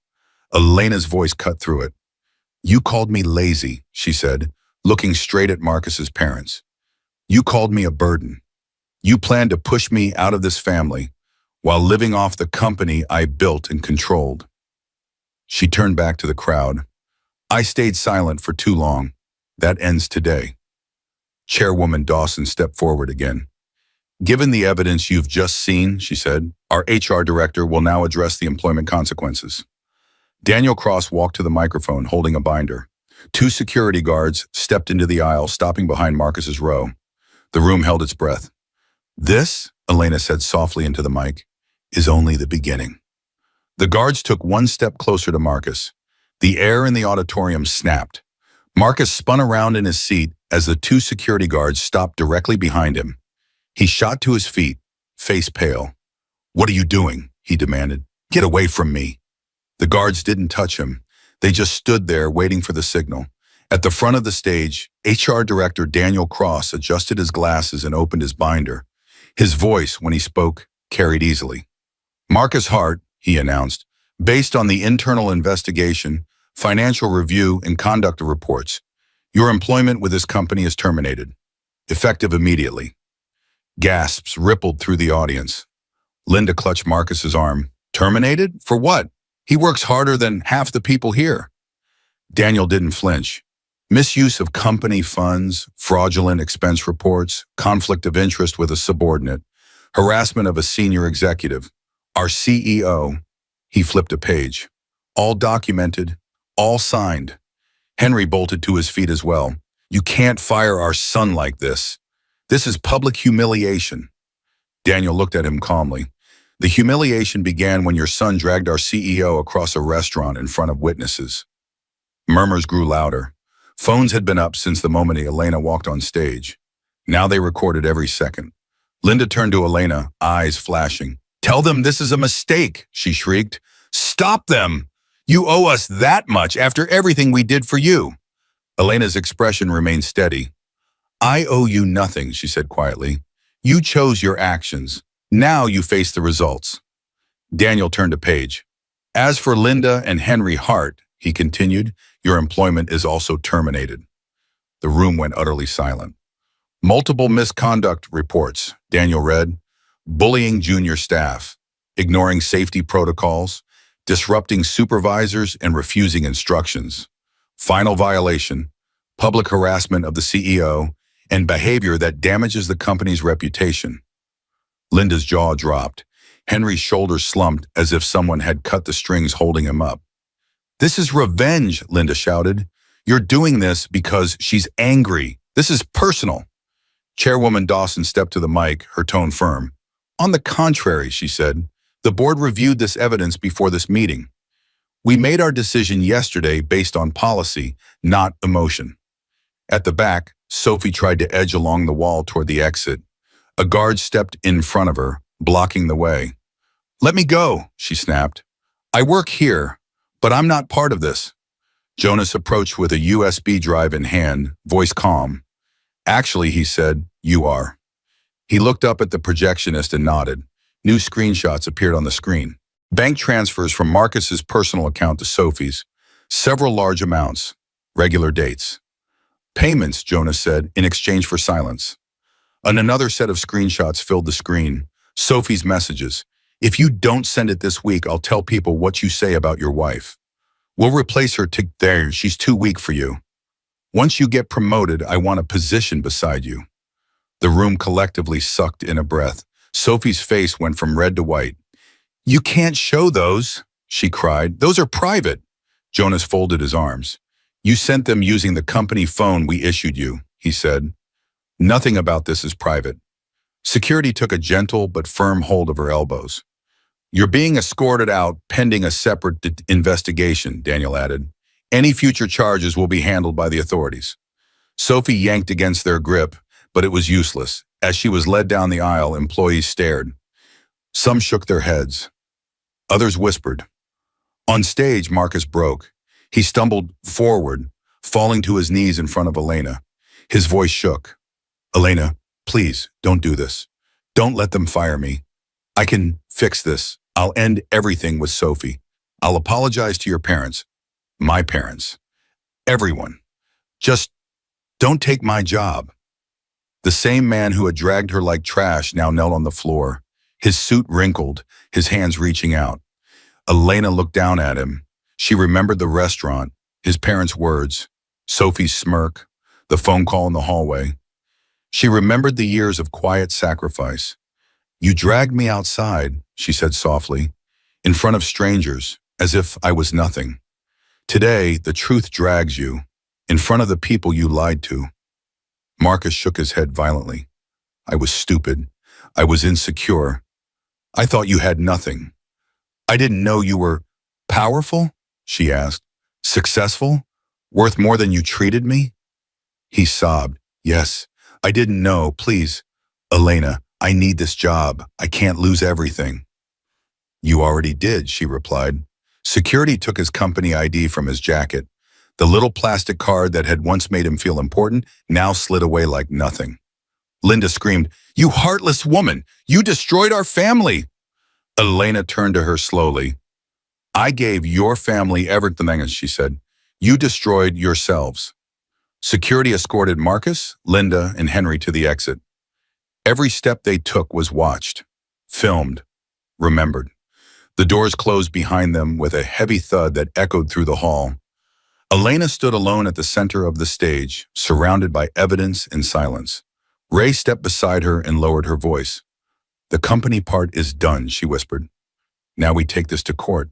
Elena's voice cut through it. You called me lazy, she said, looking straight at Marcus's parents. You called me a burden. You planned to push me out of this family while living off the company I built and controlled. She turned back to the crowd. I stayed silent for too long. That ends today. Chairwoman Dawson stepped forward again. Given the evidence you've just seen, she said, our HR director will now address the employment consequences. Daniel Cross walked to the microphone holding a binder. Two security guards stepped into the aisle, stopping behind Marcus's row. The room held its breath. This, Elena said softly into the mic, is only the beginning. The guards took one step closer to Marcus. The air in the auditorium snapped. Marcus spun around in his seat as the two security guards stopped directly behind him. He shot to his feet, face pale. "What are you doing?" he demanded. "Get away from me." The guards didn't touch him. They just stood there waiting for the signal. At the front of the stage, HR Director Daniel Cross adjusted his glasses and opened his binder. His voice, when he spoke, carried easily. "Marcus Hart," he announced, "based on the internal investigation, financial review, and conduct of reports, your employment with this company is terminated, effective immediately." Gasps rippled through the audience. Linda clutched Marcus's arm. "Terminated? For what? He works harder than half the people here." Daniel didn't flinch. "Misuse of company funds, fraudulent expense reports, conflict of interest with a subordinate, harassment of a senior executive, our CEO." He flipped a page. "All documented, all signed." Henry bolted to his feet as well. "You can't fire our son like this. This is public humiliation." Daniel looked at him calmly. "The humiliation began when your son dragged our CEO across a restaurant in front of witnesses." Murmurs grew louder. Phones had been up since the moment Elena walked on stage. Now they recorded every second. Linda turned to Elena, eyes flashing. "Tell them this is a mistake," she shrieked. "Stop them! You owe us that much after everything we did for you." Elena's expression remained steady. "I owe you nothing," she said quietly. "You chose your actions. Now you face the results." Daniel turned a page. "As for Linda and Henry Hart," he continued, "your employment is also terminated." The room went utterly silent. "Multiple misconduct reports," Daniel read. "Bullying junior staff, ignoring safety protocols, disrupting supervisors and refusing instructions. Final violation, public harassment of the CEO, and behavior that damages the company's reputation." Linda's jaw dropped. Henry's shoulders slumped as if someone had cut the strings holding him up. "This is revenge," Linda shouted. "You're doing this because she's angry. This is personal." Chairwoman Dawson stepped to the mic, her tone firm. "On the contrary," she said, "the board reviewed this evidence before this meeting. We made our decision yesterday based on policy, not emotion." At the back, Sophie tried to edge along the wall toward the exit. A guard stepped in front of her, blocking the way. "Let me go," she snapped. "I work here, but I'm not part of this." Jonas approached with a USB drive in hand, voice calm. "Actually," he said, "you are." He looked up at the projectionist and nodded. New screenshots appeared on the screen. Bank transfers from Marcus's personal account to Sophie's. Several large amounts. Regular dates. "Payments," Jonas said, in exchange for silence. And another set of screenshots filled the screen. Sophie's messages. "If you don't send it this week, I'll tell people what you say about your wife. We'll replace her there. She's too weak for you. Once you get promoted, I want a position beside you." The room collectively sucked in a breath. Sophie's face went from red to white. "You can't show those," she cried. "Those are private." Jonas folded his arms. "You sent them using the company phone we issued you," he said. "Nothing about this is private." Security took a gentle but firm hold of her elbows. "You're being escorted out pending a separate investigation," Daniel added. "Any future charges will be handled by the authorities." Sophie yanked against their grip, but it was useless. As she was led down the aisle, employees stared. Some shook their heads. Others whispered. On stage, Marcus broke. He stumbled forward, falling to his knees in front of Elena. His voice shook. "Elena, please, don't do this. Don't let them fire me. I can fix this. I'll end everything with Sophie. I'll apologize to your parents, my parents, everyone. Just don't take my job." The same man who had dragged her like trash now knelt on the floor, his suit wrinkled, his hands reaching out. Elena looked down at him. She remembered the restaurant, his parents' words, Sophie's smirk, the phone call in the hallway. She remembered the years of quiet sacrifice. "You dragged me outside," she said softly, "in front of strangers, as if I was nothing. Today, the truth drags you, in front of the people you lied to." Marcus shook his head violently. "I was stupid. I was insecure. I thought you had nothing. I didn't know you were powerful, she asked. Successful? Worth more than you treated me? He sobbed. Yes, I didn't know. Please, Elena, I need this job. I can't lose everything. You already did, she replied. Security took his company ID from his jacket. The little plastic card that had once made him feel important now slid away like nothing. Linda screamed, You heartless woman! You destroyed our family! Elena turned to her slowly. I gave your family everything, she said. You destroyed yourselves. Security escorted Marcus, Linda, and Henry to the exit. Every step they took was watched, filmed, remembered. The doors closed behind them with a heavy thud that echoed through the hall. Elena stood alone at the center of the stage, surrounded by evidence and silence. Ray stepped beside her and lowered her voice. The company part is done, she whispered. Now we take this to court.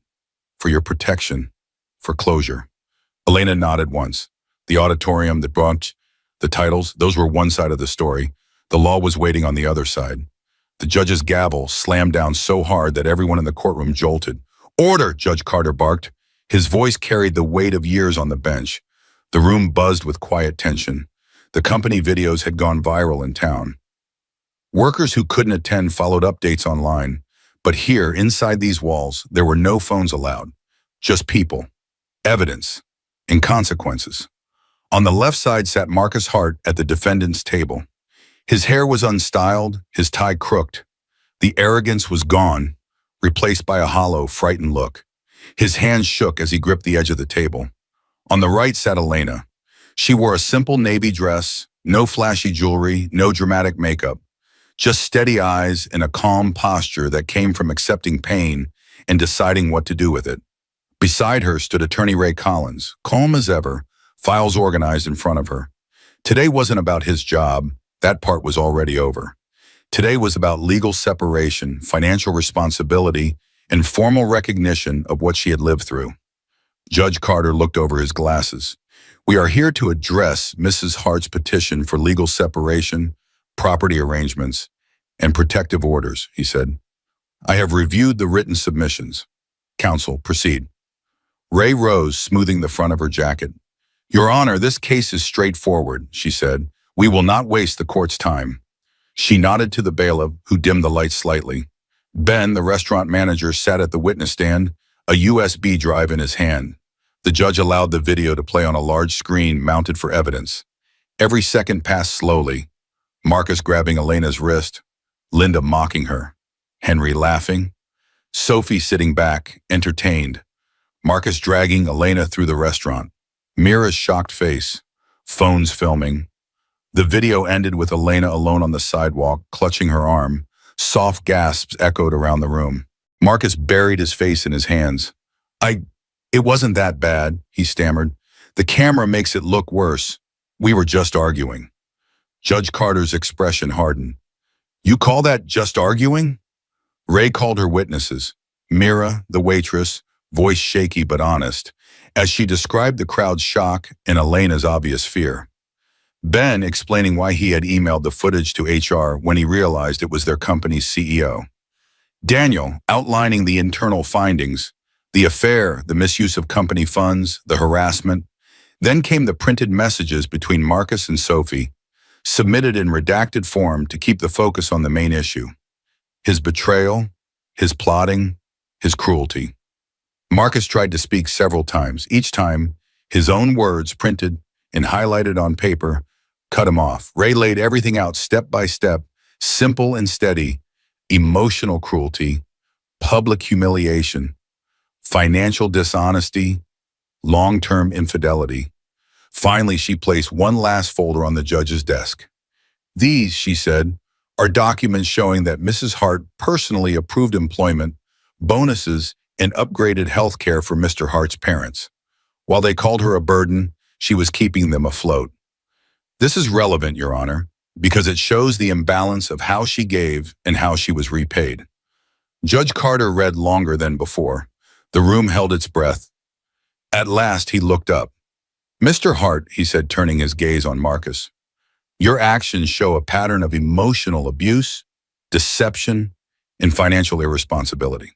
For your protection. For closure. Elena nodded once. The auditorium, the brunch, the titles, those were one side of the story. The law was waiting on the other side. The judge's gavel slammed down so hard that everyone in the courtroom jolted. Order, Judge Carter barked. His voice carried the weight of years on the bench. The room buzzed with quiet tension. The company videos had gone viral in town. Workers who couldn't attend followed updates online. But here, inside these walls, there were no phones allowed. Just people, evidence, and consequences. On the left side sat Marcus Hart at the defendant's table. His hair was unstyled, his tie crooked. The arrogance was gone, replaced by a hollow, frightened look. His hands shook as he gripped the edge of the table. On the right sat Elena. She wore a simple navy dress, no flashy jewelry, no dramatic makeup. Just steady eyes and a calm posture that came from accepting pain and deciding what to do with it. Beside her stood attorney Ray Collins, calm as ever, files organized in front of her. Today wasn't about his job. That part was already over. Today was about legal separation, financial responsibility, and formal recognition of what she had lived through. Judge Carter looked over his glasses. We are here to address Mrs. Hart's petition for legal separation, property arrangements, and protective orders, he said. I have reviewed the written submissions. Counsel, proceed. Ray rose, smoothing the front of her jacket. Your Honor, this case is straightforward, she said. We will not waste the court's time. She nodded to the bailiff, who dimmed the lights slightly. Ben, the restaurant manager, sat at the witness stand, a USB drive in his hand. The judge allowed the video to play on a large screen mounted for evidence. Every second passed slowly. Marcus grabbing Elena's wrist, Linda mocking her, Henry laughing, Sophie sitting back, entertained, Marcus dragging Elena through the restaurant, Mira's shocked face, phones filming. The video ended with Elena alone on the sidewalk, clutching her arm. Soft gasps echoed around the room. Marcus buried his face in his hands. It wasn't that bad, he stammered. The camera makes it look worse. We were just arguing. Judge Carter's expression hardened. You call that just arguing? Ray called her witnesses. Mira, the waitress, voice shaky but honest, as she described the crowd's shock and Elena's obvious fear. Ben explaining why he had emailed the footage to HR when he realized it was their company's CEO. Daniel outlining the internal findings, the affair, the misuse of company funds, the harassment. Then came the printed messages between Marcus and Sophie, submitted in redacted form to keep the focus on the main issue. His betrayal, his plotting, his cruelty. Marcus tried to speak several times. Each time, his own words printed and highlighted on paper cut him off. Ray laid everything out step by step, simple and steady. Emotional cruelty, public humiliation, financial dishonesty, long-term infidelity. Finally, she placed one last folder on the judge's desk. These, she said, are documents showing that Mrs. Hart personally approved employment, bonuses, and upgraded health care for Mr. Hart's parents. While they called her a burden, she was keeping them afloat. This is relevant, Your Honor, because it shows the imbalance of how she gave and how she was repaid. Judge Carter read longer than before. The room held its breath. At last, he looked up. Mr. Hart, he said, turning his gaze on Marcus, your actions show a pattern of emotional abuse, deception, and financial irresponsibility.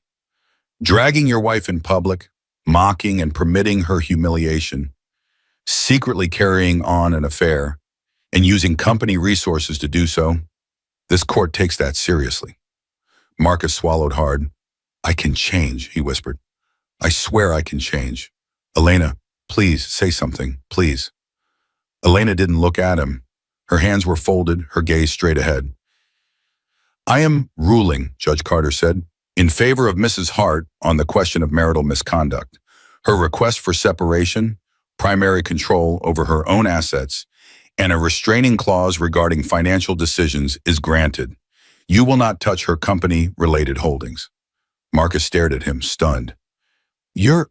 Dragging your wife in public, mocking and permitting her humiliation, secretly carrying on an affair, and using company resources to do so, this court takes that seriously. Marcus swallowed hard. I can change, he whispered. I swear I can change. Elena, please say something, please. Elena didn't look at him. Her hands were folded, her gaze straight ahead. I am ruling, Judge Carter said, in favor of Mrs. Hart on the question of marital misconduct. Her request for separation, primary control over her own assets, and a restraining clause regarding financial decisions is granted. You will not touch her company-related holdings. Marcus stared at him, stunned. You're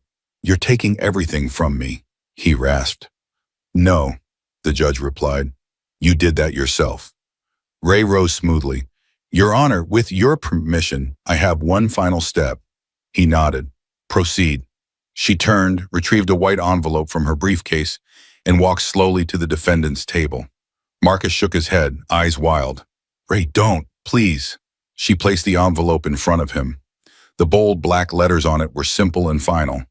taking everything from me, he rasped. No, the judge replied. You did that yourself. Ray rose smoothly. Your Honor, with your permission, I have one final step. He nodded. Proceed. She turned, retrieved a white envelope from her briefcase, and walked slowly to the defendant's table. Marcus shook his head, eyes wild. Ray, don't, please. She placed the envelope in front of him. The bold black letters on it were simple and final.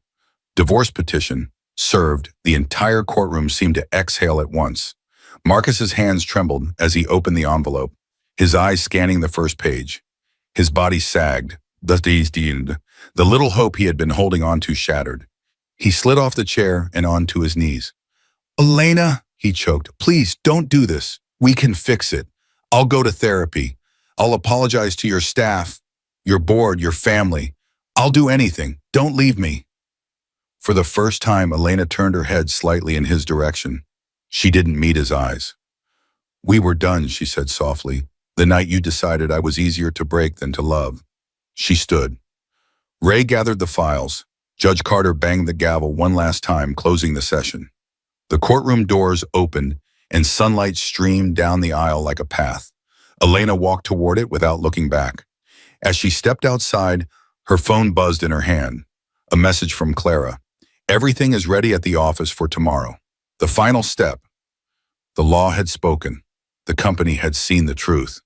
Divorce petition, served. The entire courtroom seemed to exhale at once. Marcus's hands trembled as he opened the envelope, his eyes scanning the first page. His body sagged. The little hope he had been holding on to shattered. He slid off the chair and onto his knees. Elena, he choked, please don't do this. We can fix it. I'll go to therapy. I'll apologize to your staff, your board, your family. I'll do anything. Don't leave me. For the first time, Elena turned her head slightly in his direction. She didn't meet his eyes. We were done, she said softly, the night you decided I was easier to break than to love. She stood. Ray gathered the files. Judge Carter banged the gavel one last time, closing the session. The courtroom doors opened, and sunlight streamed down the aisle like a path. Elena walked toward it without looking back. As she stepped outside, her phone buzzed in her hand. A message from Clara. Everything is ready at the office for tomorrow. The final step. The law had spoken. The company had seen the truth.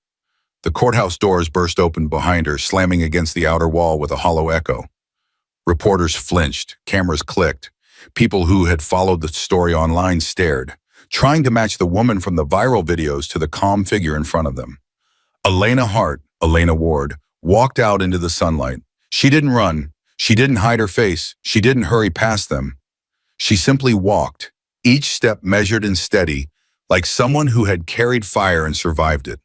The courthouse doors burst open behind her, slamming against the outer wall with a hollow echo. Reporters flinched, cameras clicked. People who had followed the story online stared, trying to match the woman from the viral videos to the calm figure in front of them. Elena Hart, Elena Ward, walked out into the sunlight. She didn't run. She didn't hide her face. She didn't hurry past them. She simply walked, each step measured and steady, like someone who had carried fire and survived it.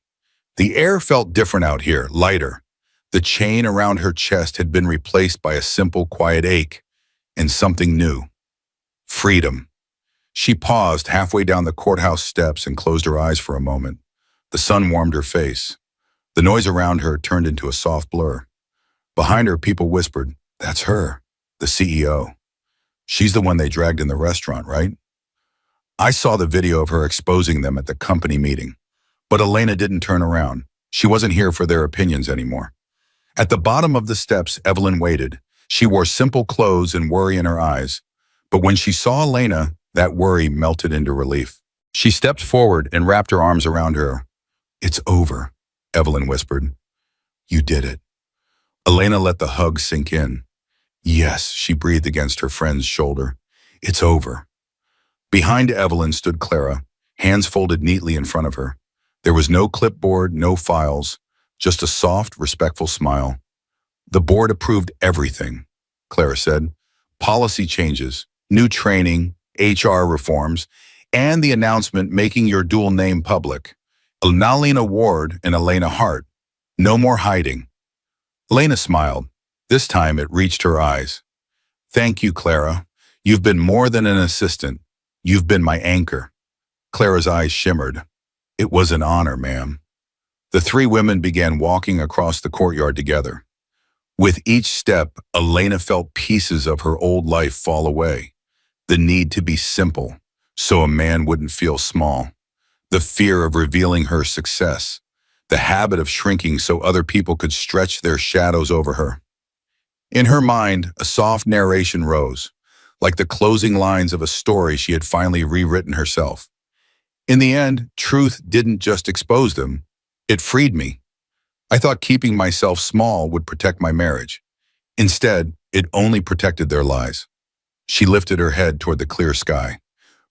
The air felt different out here, lighter. The chain around her chest had been replaced by a simple, quiet ache, and something new. Freedom. She paused halfway down the courthouse steps and closed her eyes for a moment. The sun warmed her face. The noise around her turned into a soft blur. Behind her, people whispered, "That's her, the CEO. She's the one they dragged in the restaurant, right?" I saw the video of her exposing them at the company meeting. But Elena didn't turn around. She wasn't here for their opinions anymore. At the bottom of the steps, Evelyn waited. She wore simple clothes and worry in her eyes. But when she saw Elena, that worry melted into relief. She stepped forward and wrapped her arms around her. "It's over," Evelyn whispered. "You did it." Elena let the hug sink in. "Yes," she breathed against her friend's shoulder. "It's over." Behind Evelyn stood Clara, hands folded neatly in front of her. There was no clipboard, no files, just a soft, respectful smile. "The board approved everything," Clara said. "Policy changes, new training, HR reforms, and the announcement making your dual name public. Elena Ward and Elena Hart. No more hiding." Elena smiled. This time it reached her eyes. "Thank you, Clara. You've been more than an assistant. You've been my anchor." Clara's eyes shimmered. "It was an honor, ma'am." The three women began walking across the courtyard together. With each step, Elena felt pieces of her old life fall away. The need to be simple, so a man wouldn't feel small. The fear of revealing her success. The habit of shrinking so other people could stretch their shadows over her. In her mind, a soft narration rose, like the closing lines of a story she had finally rewritten herself. In the end, truth didn't just expose them, it freed me. I thought keeping myself small would protect my marriage. Instead, it only protected their lies. She lifted her head toward the clear sky.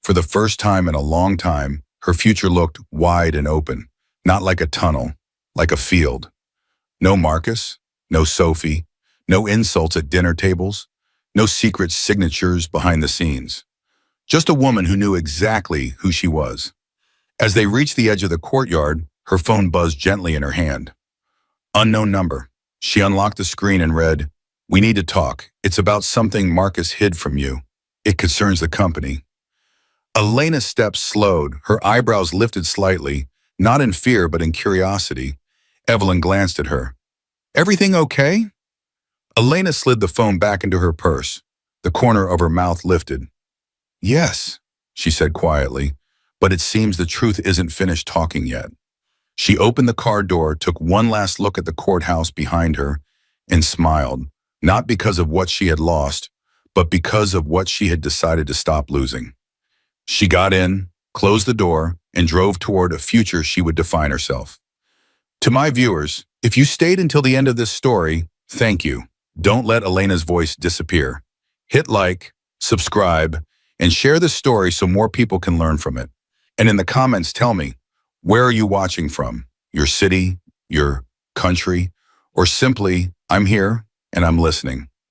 For the first time in a long time, her future looked wide and open, not like a tunnel, like a field. No Marcus, no Sophie, no insults at dinner tables, no secret signatures behind the scenes. Just a woman who knew exactly who she was. As they reached the edge of the courtyard, her phone buzzed gently in her hand. Unknown number. She unlocked the screen and read, "We need to talk. It's about something Marcus hid from you. It concerns the company." Elena's steps slowed, her eyebrows lifted slightly, not in fear but in curiosity. Evelyn glanced at her. "Everything okay?" Elena slid the phone back into her purse. The corner of her mouth lifted. "Yes," she said quietly, "but it seems the truth isn't finished talking yet." She opened the car door, took one last look at the courthouse behind her, and smiled, not because of what she had lost, but because of what she had decided to stop losing. She got in, closed the door, and drove toward a future she would define herself. To my viewers, if you stayed until the end of this story, thank you. Don't let Elena's voice disappear. Hit like, subscribe, and share this story so more people can learn from it. And in the comments, tell me, where are you watching from? Your city, your country, or simply, I'm here and I'm listening.